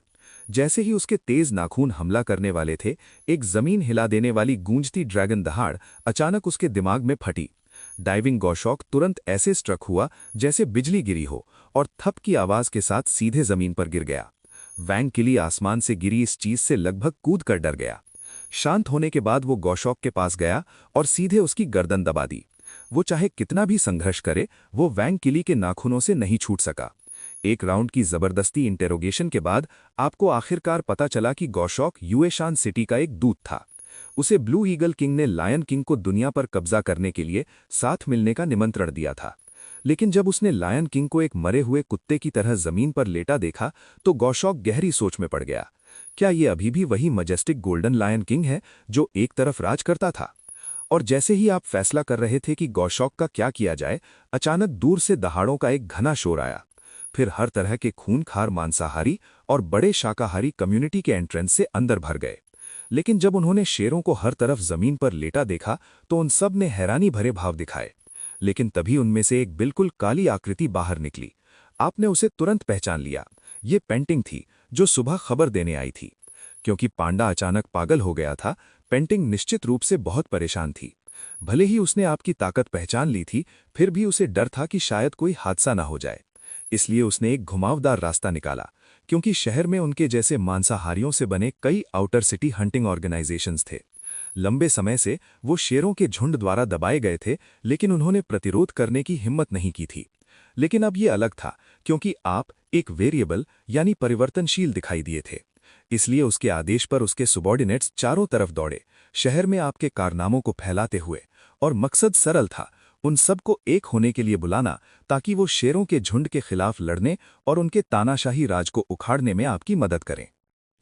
जैसे ही उसके तेज नाखून हमला करने वाले थे, एक जमीन हिला देने वाली गूंजती ड्रैगन दहाड़ अचानक उसके दिमाग में फटी। डाइविंग गौशॉक तुरंत ऐसे स्ट्रक हुआ जैसे बिजली गिरी हो और थप की आवाज के साथ सीधे जमीन पर गिर गया। वैंग किली आसमान से गिरी इस चीज से लगभग कूद कर डर गया। शांत होने के बाद वो गौशॉक के पास गया और सीधे उसकी गर्दन दबा दी। वो चाहे कितना भी संघर्ष करे, वो वैंग किली के नाखूनों से नहीं छूट सका। एक राउंड की जबरदस्ती इंटेरोगेशन के बाद आपको आखिरकार पता चला कि गौशॉक युएशान सिटी का एक दूत था। उसे ब्लू ईगल किंग ने लायन किंग को दुनिया पर कब्जा करने के लिए साथ मिलने का निमंत्रण दिया था। लेकिन जब उसने लायन किंग को एक मरे हुए कुत्ते की तरह जमीन पर लेटा देखा तो गौशॉक गहरी सोच में पड़ गया। क्या ये अभी भी वही मजेस्टिक गोल्डन लायन किंग है जो एक तरफ राज करता था? और जैसे ही आप फैसला कर रहे थे कि गौशॉक का क्या किया जाए, अचानक दूर से दहाड़ों का एक घना शोर आया। फिर हर तरह के खूनखार मांसाहारी और बड़े शाकाहारी कम्युनिटी के एंट्रेंस से अंदर भर गए। लेकिन जब उन्होंने शेरों को हर तरफ जमीन पर लेटा देखा तो उन सब ने हैरानी भरे भाव दिखाए। लेकिन तभी उनमें से एक बिल्कुल काली आकृति बाहर निकली। आपने उसे तुरंत पहचान लिया। ये पेंटिंग थी जो सुबह खबर देने आई थी। क्योंकि पांडा अचानक पागल हो गया था, पेंटिंग निश्चित रूप से बहुत परेशान थी। भले ही उसने आपकी ताकत पहचान ली थी, फिर भी उसे डर था कि शायद कोई हादसा न हो जाए। इसलिए उसने एक घुमावदार रास्ता निकाला, क्योंकि शहर में उनके जैसे मांसाहारियों से बने कई आउटर सिटी हंटिंग ऑर्गेनाइजेशंस थे। लंबे समय से वो शेरों के झुंड द्वारा दबाए गए थे, लेकिन उन्होंने प्रतिरोध करने की हिम्मत नहीं की थी। लेकिन अब ये अलग था, क्योंकि आप एक वेरिएबल यानी परिवर्तनशील दिखाई दिए थे। इसलिए उसके आदेश पर उसके सबॉर्डिनेट्स चारों तरफ दौड़े, शहर में आपके कारनामों को फैलाते हुए। और मकसद सरल था, उन सबको एक होने के लिए बुलाना, ताकि वो शेरों के झुंड के खिलाफ लड़ने और उनके तानाशाही राज को उखाड़ने में आपकी मदद करें।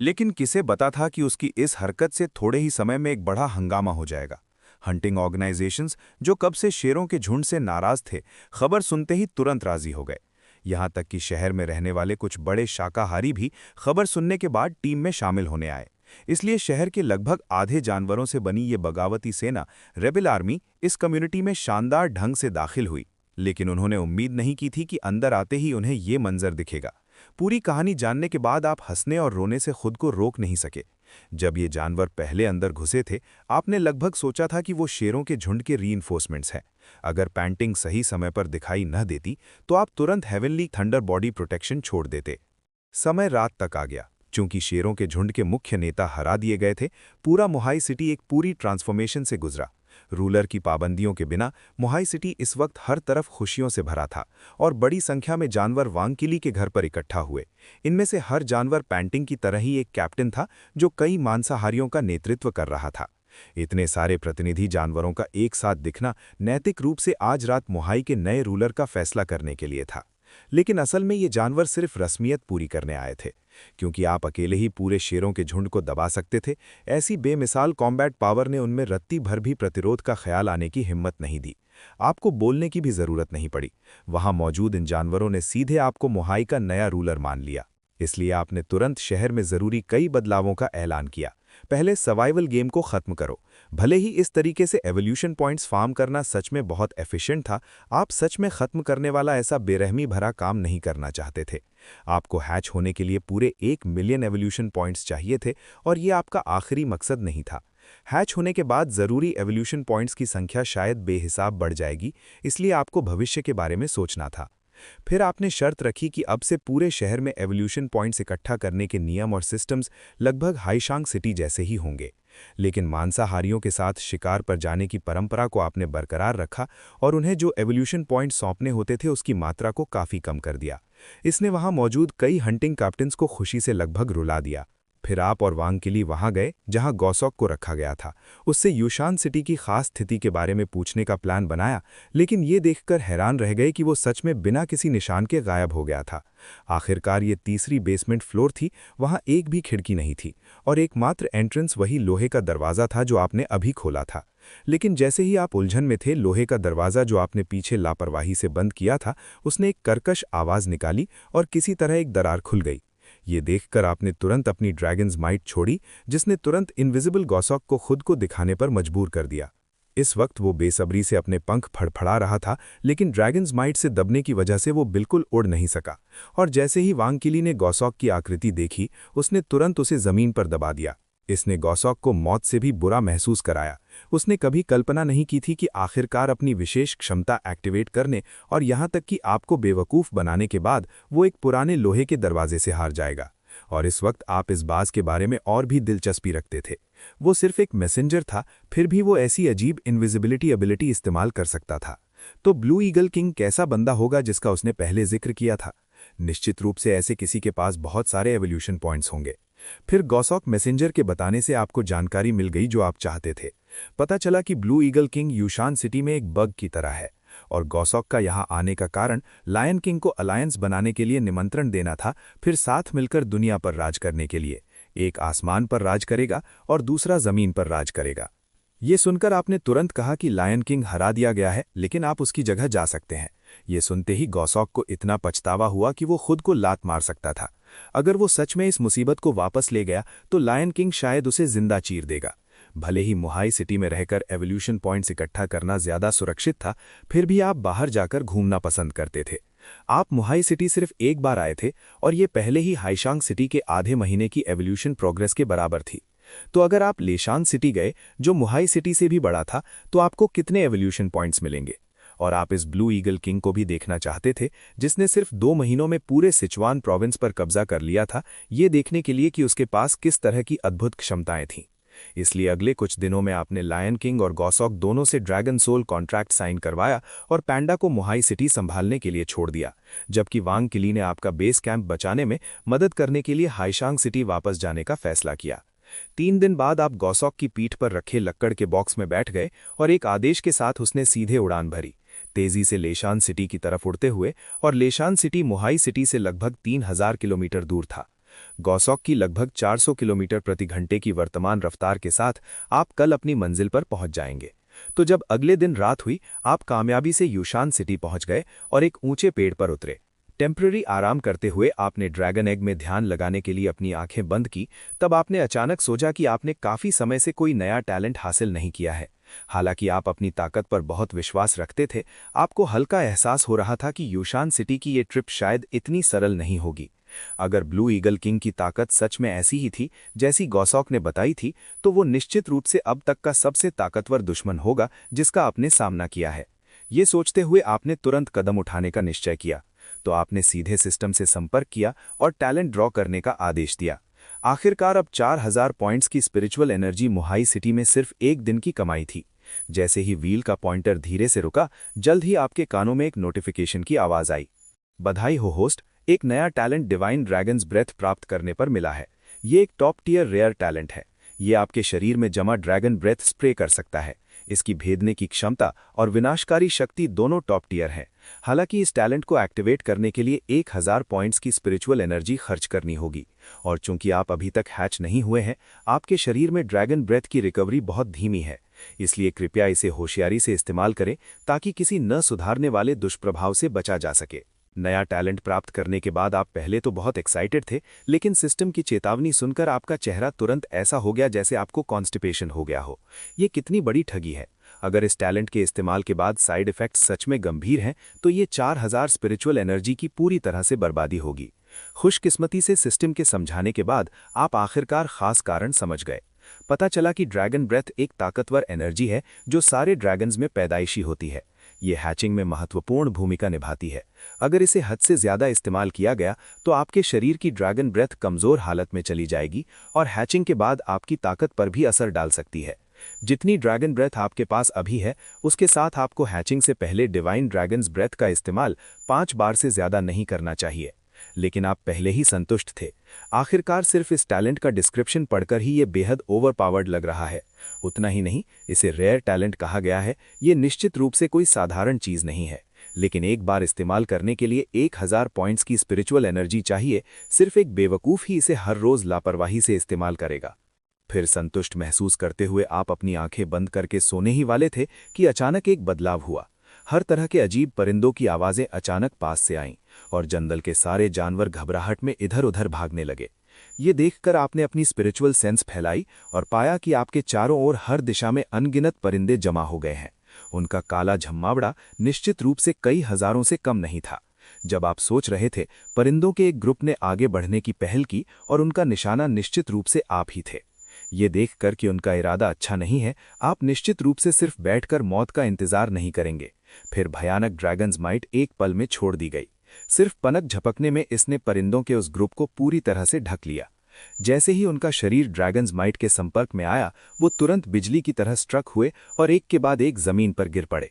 लेकिन किसे पता था कि उसकी इस हरकत से थोड़े ही समय में एक बड़ा हंगामा हो जाएगा। हंटिंग ऑर्गेनाइजेशंस जो कब से शेरों के झुंड से नाराज थे, खबर सुनते ही तुरंत राजी हो गए। यहाँ तक कि शहर में रहने वाले कुछ बड़े शाकाहारी भी खबर सुनने के बाद टीम में शामिल होने आए। इसलिए शहर के लगभग आधे जानवरों से बनी ये बगावती सेना, रेबेल आर्मी, इस कम्युनिटी में शानदार ढंग से दाखिल हुई। लेकिन उन्होंने उम्मीद नहीं की थी कि अंदर आते ही उन्हें ये मंजर दिखेगा। पूरी कहानी जानने के बाद आप हंसने और रोने से खुद को रोक नहीं सके। जब ये जानवर पहले अंदर घुसे थे, आपने लगभग सोचा था कि वो शेरों के झुंड के रीइंफोर्समेंट्स हैं। अगर पेंटिंग सही समय पर दिखाई न देती तो आप तुरंत हेवनली थंडर बॉडी प्रोटेक्शन छोड़ देते। समय रात तक आ गया। चूंकि शेरों के झुंड के मुख्य नेता हरा दिए गए थे, पूरा मोहाई सिटी एक पूरी ट्रांसफॉर्मेशन से गुजरा। रूलर की पाबंदियों के बिना मोहाई सिटी इस वक्त हर तरफ खुशियों से भरा था और बड़ी संख्या में जानवर वांग किली के घर पर इकट्ठा हुए। इनमें से हर जानवर पेंटिंग की तरह ही एक कैप्टन था जो कई मांसाहारियों का नेतृत्व कर रहा था। इतने सारे प्रतिनिधि जानवरों का एक साथ दिखना नैतिक रूप से आज रात मोहाई के नए रूलर का फैसला करने के लिए था। लेकिन असल में ये जानवर सिर्फ रस्मियत पूरी करने आए थे, क्योंकि आप अकेले ही पूरे शेरों के झुंड को दबा सकते थे। ऐसी बेमिसाल कॉम्बैट पावर ने उनमें रत्ती भर भी प्रतिरोध का ख्याल आने की हिम्मत नहीं दी। आपको बोलने की भी जरूरत नहीं पड़ी। वहां मौजूद इन जानवरों ने सीधे आपको मोहाई का नया रूलर मान लिया। इसलिए आपने तुरंत शहर में जरूरी कई बदलावों का ऐलान किया। पहले सर्वाइवल गेम को खत्म करो। भले ही इस तरीके से एवोल्यूशन पॉइंट्स फार्म करना सच में बहुत एफिशिएंट था, आप सच में खत्म करने वाला ऐसा बेरहमी भरा काम नहीं करना चाहते थे। आपको हैच होने के लिए पूरे 1 मिलियन एवोल्यूशन पॉइंट्स चाहिए थे और ये आपका आखिरी मकसद नहीं था। हैच होने के बाद जरूरी एवोल्यूशन पॉइंट्स की संख्या शायद बेहिसाब बढ़ जाएगी, इसलिए आपको भविष्य के बारे में सोचना था। फिर आपने शर्त रखी कि अब से पूरे शहर में एवोल्यूशन पॉइंट्स इकट्ठा करने के नियम और सिस्टम्स लगभग हाईशांग सिटी जैसे ही होंगे। लेकिन मांसाहारियों के साथ शिकार पर जाने की परंपरा को आपने बरकरार रखा और उन्हें जो एवोल्यूशन पॉइंट सौंपने होते थे उसकी मात्रा को काफ़ी कम कर दिया। इसने वहां मौजूद कई हंटिंग कैप्टन्स को खुशी से लगभग रुला दिया। फिर आप और वांग किली वहां गए जहां गौसॉक को रखा गया था। उससे युशान सिटी की खास स्थिति के बारे में पूछने का प्लान बनाया, लेकिन ये देखकर हैरान रह गए कि वो सच में बिना किसी निशान के गायब हो गया था। आखिरकार ये तीसरी बेसमेंट फ्लोर थी, वहां एक भी खिड़की नहीं थी और एकमात्र एंट्रेंस वही लोहे का दरवाज़ा था जो आपने अभी खोला था। लेकिन जैसे ही आप उलझन में थे, लोहे का दरवाज़ा जो आपने पीछे लापरवाही से बंद किया था, उसने एक कर्कश आवाज़ निकाली और किसी तरह एक दरार खुल गई। ये देखकर आपने तुरंत अपनी ड्रैगन्स माइट छोड़ी, जिसने तुरंत इनविजिबल गौसॉक को खुद को दिखाने पर मजबूर कर दिया। इस वक्त वो बेसब्री से अपने पंख फड़फड़ा रहा था, लेकिन ड्रैगन्स माइट से दबने की वजह से वो बिल्कुल उड़ नहीं सका। और जैसे ही वांग किली ने गौसॉक की आकृति देखी, उसने तुरंत उसे जमीन पर दबा दिया। इसने गौसॉक को मौत से भी बुरा महसूस कराया। उसने कभी कल्पना नहीं की थी कि आखिरकार अपनी विशेष क्षमता एक्टिवेट करने और यहाँ तक कि आपको बेवकूफ़ बनाने के बाद वो एक पुराने लोहे के दरवाजे से हार जाएगा। और इस वक्त आप इस बाज के बारे में और भी दिलचस्पी रखते थे। वो सिर्फ एक मैसेंजर था, फिर भी वो ऐसी अजीब इनविजिबिलिटी एबिलिटी इस्तेमाल कर सकता था। तो ब्लू ईगल किंग कैसा बंदा होगा जिसका उसने पहले जिक्र किया था? निश्चित रूप से ऐसे किसी के पास बहुत सारे एवोल्यूशन पॉइंट्स होंगे। फिर गौसॉक मैसेंजर के बताने से आपको जानकारी मिल गई जो आप चाहते थे। पता चला कि ब्लू ईगल किंग यूशान सिटी में एक बग की तरह है, और गौसॉक का यहाँ आने का कारण लायन किंग को अलायंस बनाने के लिए निमंत्रण देना था, फिर साथ मिलकर दुनिया पर राज करने के लिए। एक आसमान पर राज करेगा और दूसरा जमीन पर राज करेगा। ये सुनकर आपने तुरंत कहा कि लायन किंग हरा दिया गया है, लेकिन आप उसकी जगह जा सकते हैं। ये सुनते ही गौसॉक को इतना पछतावा हुआ कि वो खुद को लात मार सकता था। अगर वो सच में इस मुसीबत को वापस ले गया तो लायन किंग शायद उसे जिंदा चीर देगा। भले ही मुहाई सिटी में रहकर एवोल्यूशन पॉइंट्स इकट्ठा करना ज्यादा सुरक्षित था, फिर भी आप बाहर जाकर घूमना पसंद करते थे। आप मुहाई सिटी सिर्फ एक बार आए थे, और ये पहले ही हाईशांग सिटी के आधे महीने की एवोल्यूशन प्रोग्रेस के बराबर थी। तो अगर आप लेशान सिटी गए, जो मुहाई सिटी से भी बड़ा था, तो आपको कितने एवोल्यूशन पॉइंट्स मिलेंगे? और आप इस ब्लू ईगल किंग को भी देखना चाहते थे, जिसने सिर्फ 2 महीनों में पूरे सिचुआन प्रोविंस पर कब्जा कर लिया था, ये देखने के लिए कि उसके पास किस तरह की अद्भुत क्षमताएं थीं। इसलिए अगले कुछ दिनों में आपने लायन किंग और गौसॉक दोनों से ड्रैगन सोल कॉन्ट्रैक्ट साइन करवाया और पैंडा को मुहाई सिटी संभालने के लिए छोड़ दिया, जबकि वांग किली ने आपका बेस कैंप बचाने में मदद करने के लिए हाईशांग सिटी वापस जाने का फैसला किया। 3 दिन बाद आप गौसॉक की पीठ पर रखे लक्कड़ के बॉक्स में बैठ गए और एक आदेश के साथ उसने सीधे उड़ान भरी, तेजी से लेशान सिटी की तरफ उड़ते हुए। और लेशान सिटी मुहाई सिटी से लगभग 3000 किलोमीटर दूर था। गौसॉक की लगभग 400 किलोमीटर प्रति घंटे की वर्तमान रफ्तार के साथ आप कल अपनी मंजिल पर पहुंच जाएंगे। तो जब अगले दिन रात हुई, आप कामयाबी से यूशान सिटी पहुंच गए और एक ऊंचे पेड़ पर उतरे। टेम्पररी आराम करते हुए आपने ड्रैगन एग में ध्यान लगाने के लिए अपनी आंखें बंद की। तब आपने अचानक सोचा कि आपने काफी समय से कोई नया टैलेंट हासिल नहीं किया है। हालांकि आप अपनी ताकत पर बहुत विश्वास रखते थे, आपको हल्का एहसास हो रहा था कि यूशान सिटी की ये ट्रिप शायद इतनी सरल नहीं होगी। अगर ब्लू ईगल किंग की ताकत सच में ऐसी ही थी जैसी गौसॉक ने बताई थी, तो वो निश्चित रूप से अब तक का सबसे ताकतवर दुश्मन होगा जिसका आपने सामना किया है। ये सोचते हुए आपने तुरंत कदम उठाने का निश्चय किया। तो आपने सीधे सिस्टम से संपर्क किया और टैलेंट ड्रॉ करने का आदेश दिया। आखिरकार अब 4000 पॉइंट्स की स्पिरिचुअल एनर्जी मुहाई सिटी में सिर्फ एक दिन की कमाई थी। जैसे ही व्हील का पॉइंटर धीरे से रुका, जल्द ही आपके कानों में एक नोटिफिकेशन की आवाज आई। बधाई हो होस्ट, एक नया टैलेंट डिवाइन ड्रैगन्स ब्रेथ प्राप्त करने पर मिला है। ये एक टॉप टियर रेयर टैलेंट है। ये आपके शरीर में जमा ड्रैगन ब्रेथ स्प्रे कर सकता है। इसकी भेदने की क्षमता और विनाशकारी शक्ति दोनों टॉप टियर है। हालांकि इस टैलेंट को एक्टिवेट करने के लिए 1000 पॉइंट्स की स्पिरिचुअल एनर्जी खर्च करनी होगी। और चूंकि आप अभी तक हैच नहीं हुए हैं, आपके शरीर में ड्रैगन ब्रेथ की रिकवरी बहुत धीमी है। इसलिए कृपया इसे होशियारी से इस्तेमाल करें ताकि किसी न सुधारने वाले दुष्प्रभाव से बचा जा सके। नया टैलेंट प्राप्त करने के बाद आप पहले तो बहुत एक्साइटेड थे, लेकिन सिस्टम की चेतावनी सुनकर आपका चेहरा तुरंत ऐसा हो गया जैसे आपको कॉन्स्टिपेशन हो गया हो। ये कितनी बड़ी ठगी है। अगर इस टैलेंट के इस्तेमाल के बाद साइड इफेक्ट्स सच में गंभीर हैं, तो ये 4000 स्पिरिचुअल एनर्जी की पूरी तरह से बर्बादी होगी। खुशकिस्मती से सिस्टम के समझाने के बाद आप आखिरकार खास कारण समझ गए। पता चला कि ड्रैगन ब्रेथ एक ताकतवर एनर्जी है जो सारे ड्रैगन्स में पैदाइशी होती है। ये हैचिंग में महत्वपूर्ण भूमिका निभाती है। अगर इसे हद से ज्यादा इस्तेमाल किया गया तो आपके शरीर की ड्रैगन ब्रेथ कमजोर हालत में चली जाएगी और हैचिंग के बाद आपकी ताकत पर भी असर डाल सकती है। जितनी ड्रैगन ब्रेथ आपके पास अभी है, उसके साथ आपको हैचिंग से पहले डिवाइन ड्रैगन्स ब्रेथ का इस्तेमाल 5 बार से ज्यादा नहीं करना चाहिए। लेकिन आप पहले ही संतुष्ट थे। आखिरकार सिर्फ इस टैलेंट का डिस्क्रिप्शन पढ़कर ही ये बेहद ओवरपावर्ड लग रहा है। उतना ही नहीं, इसे रेयर टैलेंट कहा गया है। ये निश्चित रूप से कोई साधारण चीज नहीं है, लेकिन एक बार इस्तेमाल करने के लिए 1000 पॉइंट्स की स्पिरिचुअल एनर्जी चाहिए। सिर्फ एक बेवकूफ ही इसे हर रोज लापरवाही से इस्तेमाल करेगा। फिर संतुष्ट महसूस करते हुए आप अपनी आंखें बंद करके सोने ही वाले थे कि अचानक एक बदलाव हुआ। हर तरह के अजीब परिंदों की आवाजें अचानक पास से आईं और जंगल के सारे जानवर घबराहट में इधर उधर भागने लगे। ये देखकर आपने अपनी स्पिरिचुअल सेंस फैलाई और पाया कि आपके चारों ओर हर दिशा में अनगिनत परिंदे जमा हो गए हैं। उनका काला झम्मावड़ा निश्चित रूप से कई हजारों से कम नहीं था। जब आप सोच रहे थे, परिंदों के एक ग्रुप ने आगे बढ़ने की पहल की और उनका निशाना निश्चित रूप से आप ही थे। ये देखकर कि उनका इरादा अच्छा नहीं है, आप निश्चित रूप से सिर्फ बैठकर मौत का इंतजार नहीं करेंगे। फिर भयानक ड्रैगन्स माइट एक पल में छोड़ दी गई। सिर्फ पनक झपकने में इसने परिंदों के उस ग्रुप को पूरी तरह से ढक लिया। जैसे ही उनका शरीर ड्रैगन्स माइट के संपर्क में आया, वो तुरंत बिजली की तरह स्ट्रक हुए और एक के बाद एक जमीन पर गिर पड़े।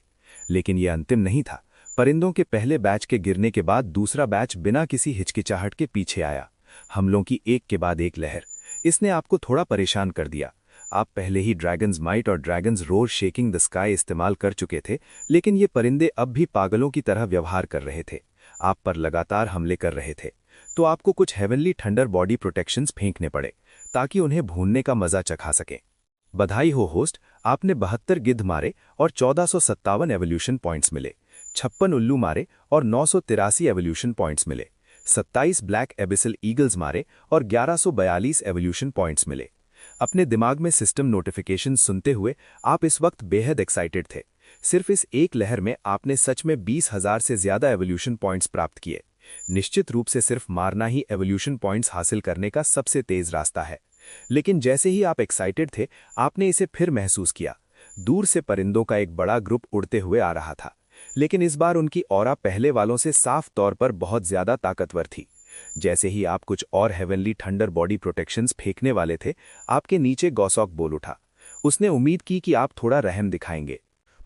लेकिन ये अंतिम नहीं था। परिंदों के पहले बैच के गिरने के बाद दूसरा बैच बिना किसी हिचकिचाहट के पीछे आया। हमलों की एक के बाद एक लहर। इसने आपको थोड़ा परेशान कर दिया। आप पहले ही ड्रैगन्स माइट और dragons roar shaking the sky इस्तेमाल कर चुके थे, लेकिन ये परिंदे अब भी पागलों की तरह व्यवहार कर रहे थे। आप पर लगातार हमले कर रहे थे। तो आपको कुछ हेवनली थंडर बॉडी प्रोटेक्शंस फेंकने पड़े ताकि उन्हें भूनने का मजा चखा सकें। बधाई हो होस्ट, आपने 72 गिद्ध मारे और 1457 एवोल्यूशन पॉइंट्स मिले, 56 उल्लू मारे और 983 एवोल्यूशन पॉइंट्स मिले, 27 ब्लैक एबिसल ईगल्स मारे और 1142 एवोल्यूशन पॉइंट्स मिले। अपने दिमाग में सिस्टम नोटिफिकेशन सुनते हुए आप इस वक्त बेहद एक्साइटेड थे। सिर्फ इस एक लहर में आपने सच में 20,000 से ज्यादा एवोल्यूशन पॉइंट्स प्राप्त किए। निश्चित रूप से सिर्फ मारना ही एवोल्यूशन पॉइंट्स हासिल करने का सबसे तेज रास्ता है। लेकिन जैसे ही आप एक्साइटेड थे, आपने इसे फिर महसूस किया। दूर से परिंदों का एक बड़ा ग्रुप उड़ते हुए आ रहा था, लेकिन इस बार उनकी ऑरा पहले वालों से साफ तौर पर बहुत ज्यादा ताकतवर थी। जैसे ही आप कुछ और हेवनली थंडर बॉडी प्रोटेक्शंस फेंकने वाले थे, आपके नीचे गॉसॉक बोल उठा। उसने उम्मीद की कि आप थोड़ा रहम दिखाएंगे।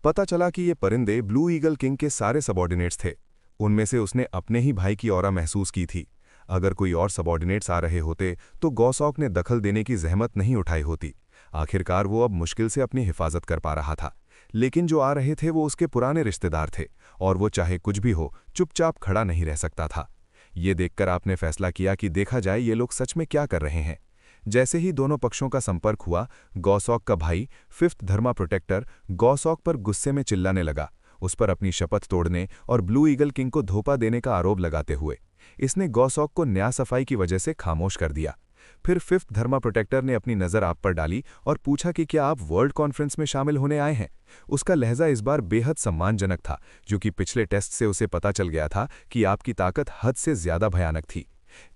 पता चला कि ये परिंदे ब्लू ईगल किंग के सारे सबॉर्डिनेट्स थे। उनमें से उसने अपने ही भाई की ऑरा महसूस की थी। अगर कोई और सबॉर्डिनेट्स आ रहे होते तो गॉसॉक ने दखल देने की जहमत नहीं उठाई होती। आखिरकार वो अब मुश्किल से अपनी हिफाजत कर पा रहा था। लेकिन जो आ रहे थे वो उसके पुराने रिश्तेदार थे और वो चाहे कुछ भी हो चुपचाप खड़ा नहीं रह सकता था। ये देखकर आपने फैसला किया कि देखा जाए ये लोग सच में क्या कर रहे हैं। जैसे ही दोनों पक्षों का संपर्क हुआ, गॉसॉक का भाई फिफ्थ धर्मा प्रोटेक्टर गॉसॉक पर गुस्से में चिल्लाने लगा, उस पर अपनी शपथ तोड़ने और ब्लू ईगल किंग को धोखा देने का आरोप लगाते हुए। इसने गॉसॉक को न्याय सफाई की वजह से खामोश कर दिया। फिर फिफ्थ धर्मा प्रोटेक्टर ने अपनी नज़र आप पर डाली और पूछा कि क्या आप वर्ल्ड कॉन्फ्रेंस में शामिल होने आए हैं। उसका लहजा इस बार बेहद सम्मानजनक था, जो कि पिछले टेस्ट से उसे पता चल गया था कि आपकी ताकत हद से ज्यादा भयानक थी।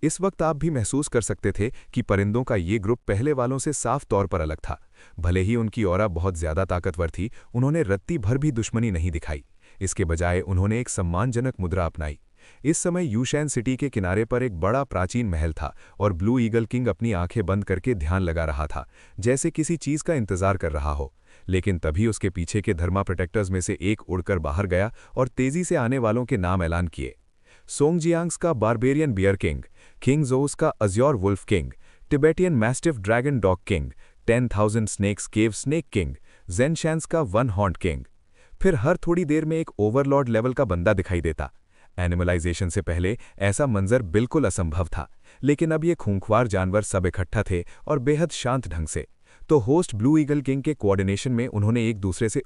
इस वक्त आप भी महसूस कर सकते थे कि परिंदों का ये ग्रुप पहले वालों से साफ तौर पर अलग था। भले ही उनकी ऑरा बहुत ज्यादा ताकतवर थी, उन्होंने रत्ती भर भी दुश्मनी नहीं दिखाई। इसके बजाय उन्होंने एक सम्मानजनक मुद्रा अपनाई। इस समय यूशैन सिटी के किनारे पर एक बड़ा प्राचीन महल था और ब्लू ईगल किंग अपनी आंखें बंद करके ध्यान लगा रहा था, जैसे किसी चीज का इंतजार कर रहा हो। लेकिन तभी उसके पीछे के धर्मा प्रोटेक्टर्स में से एक उड़कर बाहर गया और तेजी से आने वालों के नाम ऐलान किए। सोंगजियांग्स का बारबेरियन बियर किंग, किंग जोस का azure wolf king, Tibetan mastiff dragon dog king, 10,000 snakes cave snake king, जेनशैंस का वन हॉर्न किंग। फिर हर थोड़ी देर में एक ओवरलॉर्ड लेवल का बंदा दिखाई देता। एनिमलाइजेशन से पहले ऐसा मंजर बिल्कुल असंभव था, लेकिन अब ये खूंखार जानवर सब इकट्ठा थे और बेहद शांत ढंग से। तो होस्ट ब्लू ईगल किंग के कोऑर्डिनेशन में उन्होंने एक दूसरे से